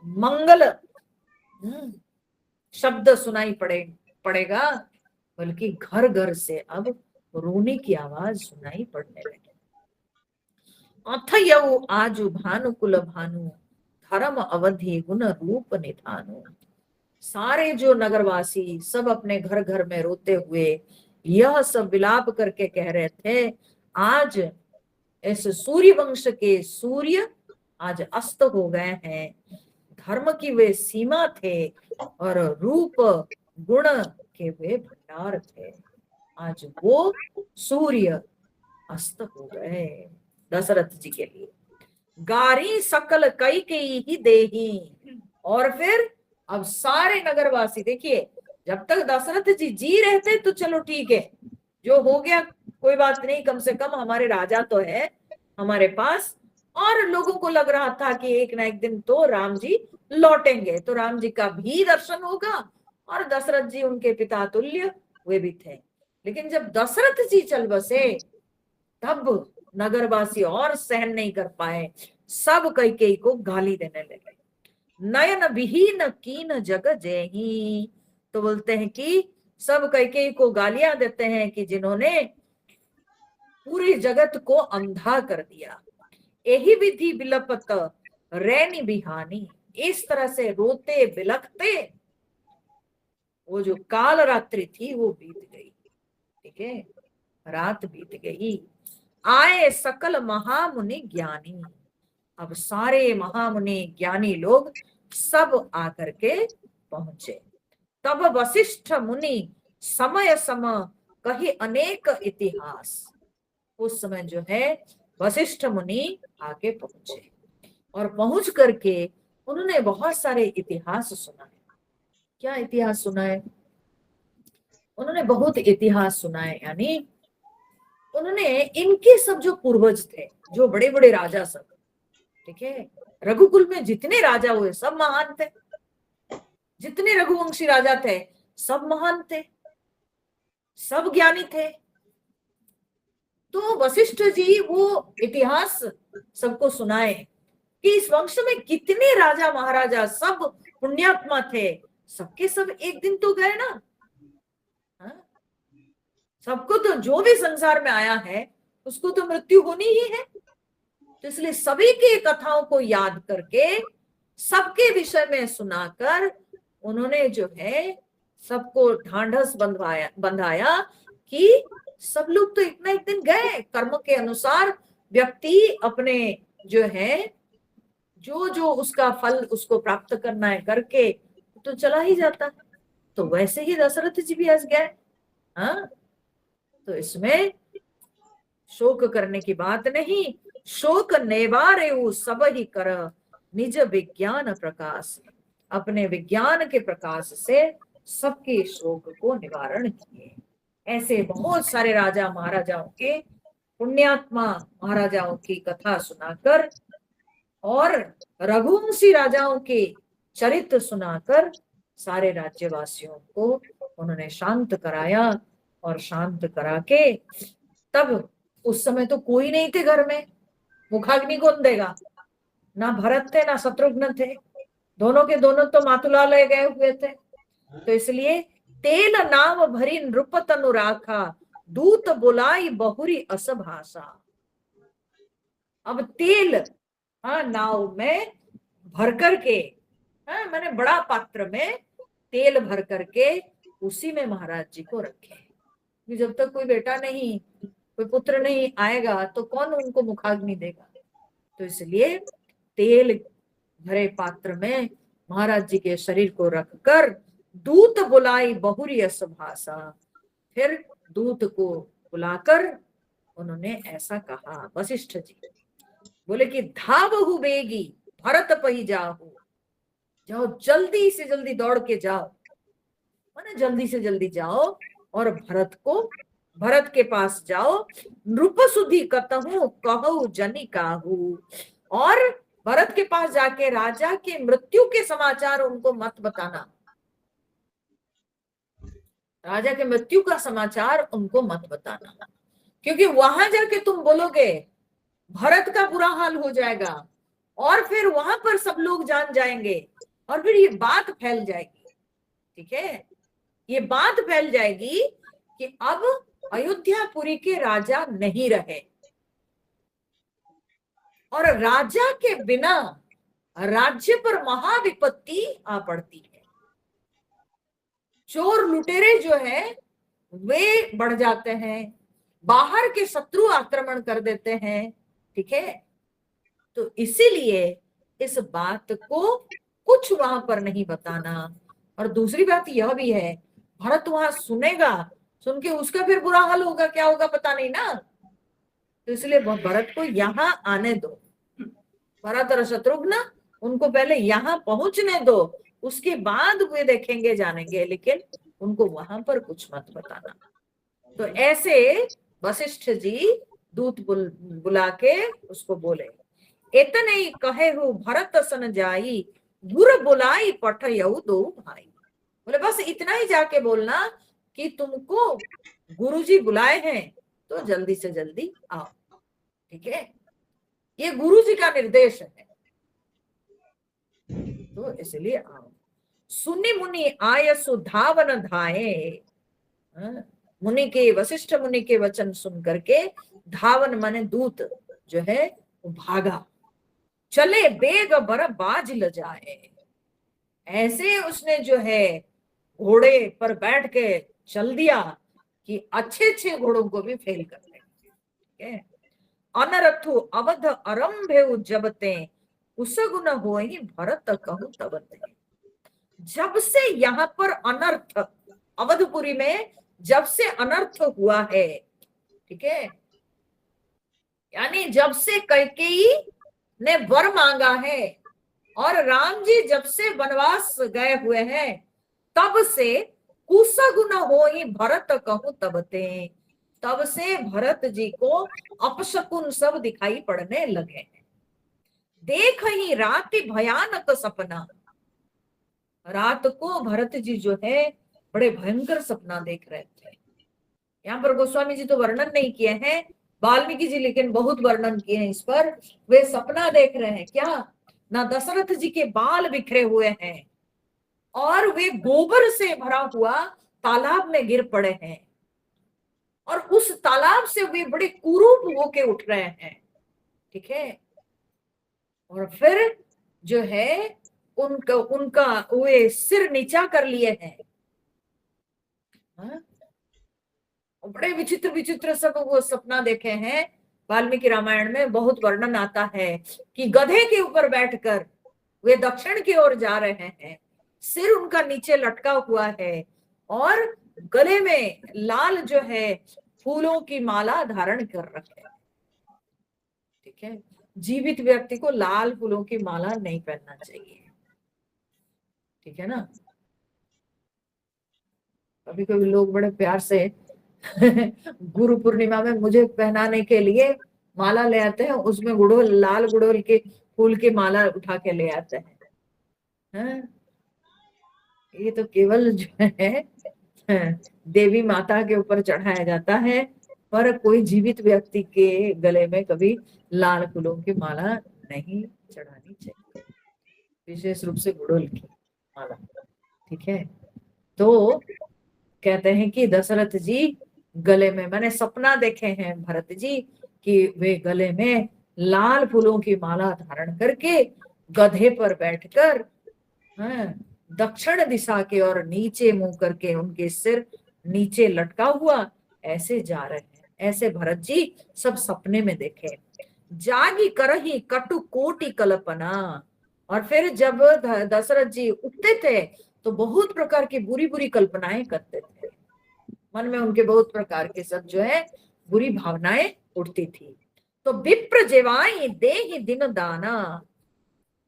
मंगल शब्द सुनाई पड़ेगा, बल्कि घर घर से अब रोने की आवाज सुनाई पड़ने लगी। अथयउ आजु भानुकुल भानु, धर्म अवधि गुण रूप निधानु, सारे जो नगरवासी सब अपने घर घर में रोते हुए यह सब विलाप करके कह रहे थे, आज इस सूर्य वंश के सूर्य आज अस्त हो गए हैं, धर्म की वे सीमा थे और रूप गुण के वे भंडार थे, आज वो सूर्य अस्त हो गए दशरथ जी के लिए। गारी सकल कई ही देही, और फिर अब सारे नगरवासी, देखिए जब तक दशरथ जी रहते तो चलो ठीक है, जो हो गया कोई बात नहीं, कम से कम हमारे राजा तो है हमारे पास, और लोगों को लग रहा था कि एक ना एक दिन तो राम जी लौटेंगे, तो राम जी का भी दर्शन होगा, और दशरथ जी उनके पिता तुल्य वे भी थे। लेकिन जब दशरथ जी चल बसे तब नगरवासी और सहन नहीं कर पाए, सब कैकेयी को गाली देने लगे। नयन विहीन कीन जग जेही, तो बोलते हैं कि सब कैकेयी को गालियां देते हैं कि जिन्होंने पूरी जगत को अंधा कर दिया। यही विधि बिलपत रैनी बिहानी, इस तरह से रोते बिलखते वो जो काल रात्रि थी वो बीत गई। ठीक है, रात बीत गई। आए सकल महामुनि ज्ञानी, अब सारे महामुनि ज्ञानी लोग सब आकर के पहुंचे। तब वशिष्ठ मुनि समय सम कही अनेक इतिहास, उस समय जो है वशिष्ठ मुनि आके पहुंचे और पहुंच करके उन्होंने बहुत सारे इतिहास सुनाए। क्या इतिहास सुनाए? उन्होंने बहुत इतिहास सुनाए, यानी उन्होंने इनके सब जो पूर्वज थे, जो बड़े बड़े राजा सब, ठीक है, रघुकुल में जितने राजा हुए सब महान थे, जितने रघुवंशी राजा थे सब महान थे, सब ज्ञानी थे। तो वशिष्ठ जी वो इतिहास सबको सुनाए कि इस वंश में कितने राजा महाराजा सब पुण्यात्मा थे, सबके सब एक दिन तो गए ना। सबको तो जो भी संसार में आया है उसको तो मृत्यु होनी ही है, तो इसलिए सभी की कथाओं को याद करके सबके विषय में सुनाकर उन्होंने जो है सबको ढांढस बंधाया कि सब लोग तो इतना एक दिन गए, कर्म के अनुसार व्यक्ति अपने जो है जो जो उसका फल उसको प्राप्त करना है करके तो चला ही जाता है। तो वैसे ही दशरथ जी भी आज गए। हाँ, तो इसमें शोक करने की बात नहीं, शोक नेवारे सब ही कर निज विज्ञान प्रकाश, अपने विज्ञान के प्रकाश से सबके शोक को निवारण किए। ऐसे बहुत सारे राजा महाराजाओं के पुण्यात्मा महाराजाओं की कथा सुनाकर और रघुवंशी राजाओं के चरित्र सुनाकर सारे राज्यवासियों को उन्होंने शांत कराया। और शांत करा के तब उस समय तो कोई नहीं थे घर में, मुखाग्नि कौन देगा? ना भरत थे ना शत्रुघ्न थे, दोनों के दोनों तो मातुलालय गए हुए थे। तो इसलिए तेल नाव भरी नृप तनु राखा, दूत बुलाई बहुरी अस भाषा। अब तेल, हाँ, नाव में भर करके, हाँ, मैंने बड़ा पात्र में तेल भर करके उसी में महाराज जी को रखे। जब तक कोई बेटा नहीं, कोई पुत्र नहीं आएगा तो कौन उनको मुखाग्नि देगा? तो इसलिए तेल भरे पात्र में महाराज जी के शरीर को रखकर दूत बुलाई बहुरी अस भाषा। फिर दूत को बुलाकर उन्होंने ऐसा कहा, वशिष्ठ जी बोले कि धावहु बेगी भरत पही जाओ, जाओ जल्दी से जल्दी दौड़ के जाओ, माने जल्दी से जल्दी जाओ और भरत के पास जाओ। नृप सुधि कतहु कहु जनि काहू, और भरत के पास जाके राजा के मृत्यु के समाचार उनको मत बताना, राजा के मृत्यु का समाचार उनको मत बताना, क्योंकि वहां जाके तुम बोलोगे भरत का बुरा हाल हो जाएगा और फिर वहां पर सब लोग जान जाएंगे और फिर ये बात फैल जाएगी। ठीक है, ये बात फैल जाएगी कि अब अयोध्यापुरी के राजा नहीं रहे और राजा के बिना राज्य पर महाविपत्ति आ पड़ती है। चोर लुटेरे जो है वे बढ़ जाते हैं, बाहर के शत्रु आक्रमण कर देते हैं। ठीक है, तो इसीलिए इस बात को कुछ वहां पर नहीं बताना। और दूसरी बात यह भी है, भरत वहां सुनेगा, सुन के उसका फिर बुरा हाल होगा, क्या होगा पता नहीं ना। तो इसलिए भरत को यहाँ आने दो, भरत और शत्रुघ्न उनको पहले यहाँ पहुंचने दो, उसके बाद वे देखेंगे जानेंगे, लेकिन उनको वहां पर कुछ मत बताना। तो ऐसे वशिष्ठ जी दूत बुला के उसको बोले, इतने ही कहे हो भरत सन जाई, गुर बुलाई पठयऊ दो भाई। बोले बस इतना ही जाके बोलना कि तुमको गुरुजी बुलाए हैं तो जल्दी से जल्दी आओ। ठीक है, ये गुरुजी का निर्देश है, तो इसलिए आओ। सुनि मुनि आय सुधावन धाये, मुनि के, वशिष्ठ मुनि के वचन सुन करके धावन माने दूत जो है वो भागा, चले बेग बर बाज ल जाए। ऐसे उसने जो है घोड़े पर बैठ के चल दिया कि अच्छे अच्छे घोड़ों को भी फेल कर दे। ठीक है, अनरथु अवध आरंभे जबते, उसगुन होई भरत कहु तबते। जब से यहाँ पर अनर्थ, अवधपुरी में जब से अनर्थ हुआ है, ठीक है, यानी जब से कैकेयी ने वर मांगा है और राम जी जब से वनवास गए हुए हैं, तब से कुसगुन होई भरत कहूं तबते, तब से भरत जी को अपशकुन सब दिखाई पड़ने लगे हैं। देख ही रात भयानक सपना, रात को भरत जी जो है बड़े भयंकर सपना देख रहे थे। यहाँ पर गोस्वामी जी तो वर्णन नहीं किए हैं, वाल्मीकि जी लेकिन बहुत वर्णन किए हैं इस पर। वे सपना देख रहे हैं क्या, ना दशरथ जी के बाल बिखरे हुए हैं और वे गोबर से भरा हुआ तालाब में गिर पड़े हैं और उस तालाब से वे बड़े कुरूप होके उठ रहे हैं। ठीक है, और फिर जो है उनका वे सिर नीचा कर लिए हैं। बड़े विचित्र विचित्र सब वो सपना देखे हैं। वाल्मीकि रामायण में बहुत वर्णन आता है कि गधे के ऊपर बैठकर वे दक्षिण की ओर जा रहे हैं, सिर उनका नीचे लटका हुआ है और गले में लाल जो है फूलों की माला धारण कर रखे। ठीक है, जीवित व्यक्ति को लाल फूलों की माला नहीं पहनना चाहिए। ठीक है ना, कभी कभी लोग बड़े प्यार से गुरु पूर्णिमा में मुझे पहनाने के लिए माला ले आते हैं, उसमें गुड़ोल, लाल गुड़ोल के फूल की माला उठा के ले आते हैं। हाँ? ये तो केवल जो है देवी माता के ऊपर चढ़ाया जाता है, पर कोई जीवित व्यक्ति के गले में कभी लाल फूलों की माला नहीं चढ़ानी चाहिए, विशेष रूप से गुड़ोल की माला। ठीक है, तो कहते हैं कि दशरथ जी गले में, मैंने सपना देखे हैं भरत जी कि वे गले में लाल फूलों की माला धारण करके गधे पर बैठकर, हाँ, दक्षिण दिशा के और नीचे मुंह करके, उनके सिर नीचे लटका हुआ ऐसे जा रहे हैं। ऐसे भरत जी सब सपने में देखे। जागी करही कटु कोटि कल्पना। और फिर जब दशरथ जी उठते थे तो बहुत प्रकार की बुरी बुरी कल्पनाएं करते थे, मन में उनके बहुत प्रकार के सब जो है बुरी भावनाएं उठती थी। तो विप्र जेवाई देहि दिन दाना,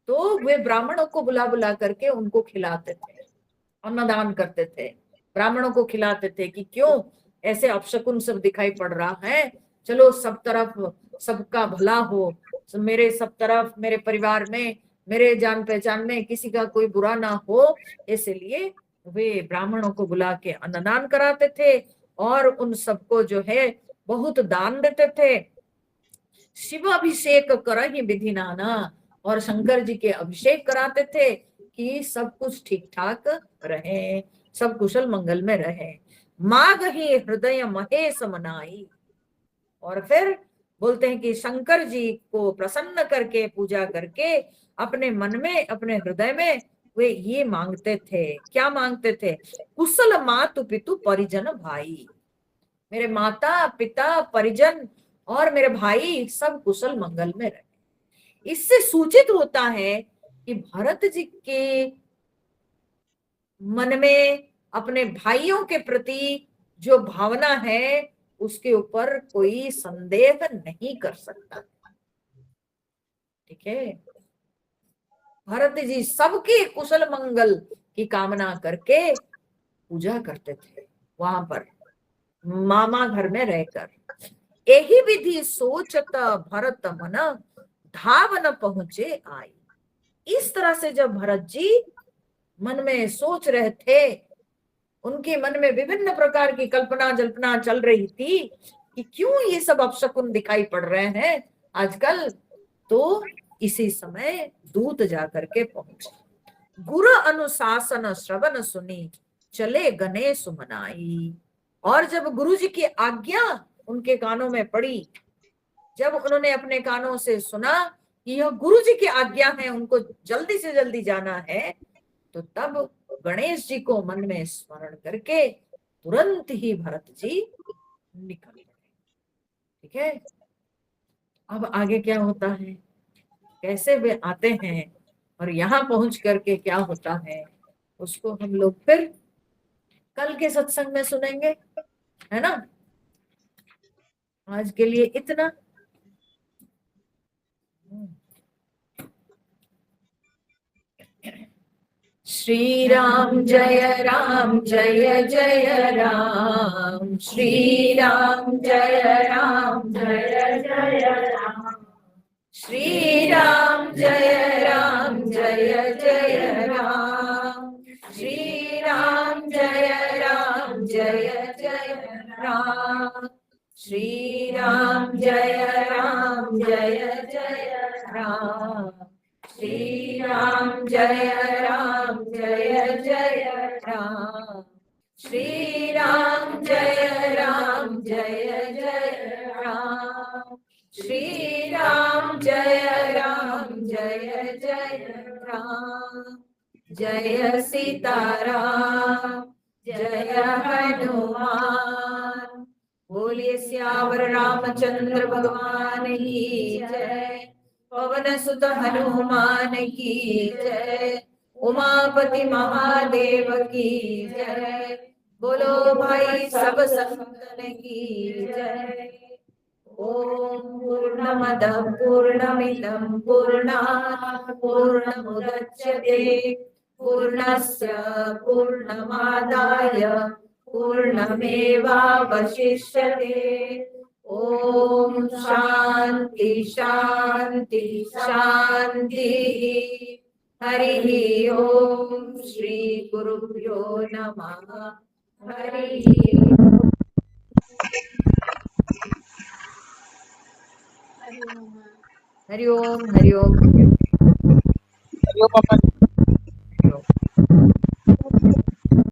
तो वे ब्राह्मणों को बुला बुला करके उनको खिलाते थे, अन्नदान करते थे, ब्राह्मणों को खिलाते थे कि क्यों ऐसे अपशकुन सब दिखाई पड़ रहा है, चलो सब तरफ सबका भला हो, मेरे सब तरफ, मेरे परिवार में, मेरे जान पहचान में किसी का कोई बुरा ना हो, इसलिए वे ब्राह्मणों को बुला के अन्नदान कराते थे और उन सबको जो है बहुत दान देते थे। शिव अभिषेक करहि विधि नाना, और शंकर जी के अभिषेक कराते थे कि सब कुछ ठीक ठाक रहे, सब कुशल मंगल में रहे। माग ही हृदय महेश मनाई, और फिर बोलते हैं कि शंकर जी को प्रसन्न करके, पूजा करके अपने मन में, अपने हृदय में वे ये मांगते थे। क्या मांगते थे? कुशल मातु पितु परिजन भाई, मेरे माता पिता परिजन और मेरे भाई सब कुशल मंगल में रहे। इससे सूचित होता है कि भरत जी के मन में अपने भाइयों के प्रति जो भावना है उसके ऊपर कोई संदेह नहीं कर सकता। ठीक है, भरत जी सबके कुशल मंगल की कामना करके पूजा करते थे वहां पर मामा घर में रहकर। यही विधि सोचत भरत मन धावन पहुंचे आई। इस तरह से जब भरत जी मन में सोच रहे थे, उनके मन में विभिन्न प्रकार की कल्पना जल्पना चल रही थी कि क्यों ये सब अपशकुन दिखाई पड़ रहे हैं आजकल, तो इसी समय दूत जाकर के पहुंचे। गुरु अनुशासन श्रवण सुनी चले गणेश मनाई। और जब गुरु जी की आज्ञा उनके कानों में पड़ी, जब उन्होंने अपने कानों से सुना कि यह गुरु जी की आज्ञा है, उनको जल्दी से जल्दी जाना है, तो तब गणेश जी को मन में स्मरण करके तुरंत ही भरत जी निकल गए। ठीक है, अब आगे क्या होता है, कैसे वे आते हैं और यहाँ पहुंच करके क्या होता है, उसको हम लोग फिर कल के सत्संग में सुनेंगे, है ना। आज के लिए इतना। श्री राम जय जय राम, श्री राम जय जय राम, श्री राम जय जय राम, श्री राम जय राम, श्री राम जय राम, श्री राम जय राम, श्री राम जय राम, श्री राम जय राम। जय सीताराम, जय हनुमान, बोलिए सियावर रामचंद्र भगवान की जय, पवन सुत हनुमान की जय, उमापति महादेव की जय, बोलो भाई सब संतन की जय। ओम पूर्णमद पूर्णमिदं पूर्णात् पूर्णमुदच्यते पूर्णस्य पूर्णमादाय पूर्णमेवावशिष्यते। ओम शांति शांति शांति। हरि ओम। श्री गुरुभ्यो नमः। हरि हरि ओम। हरि ओम। हरि ओम। हरिओम।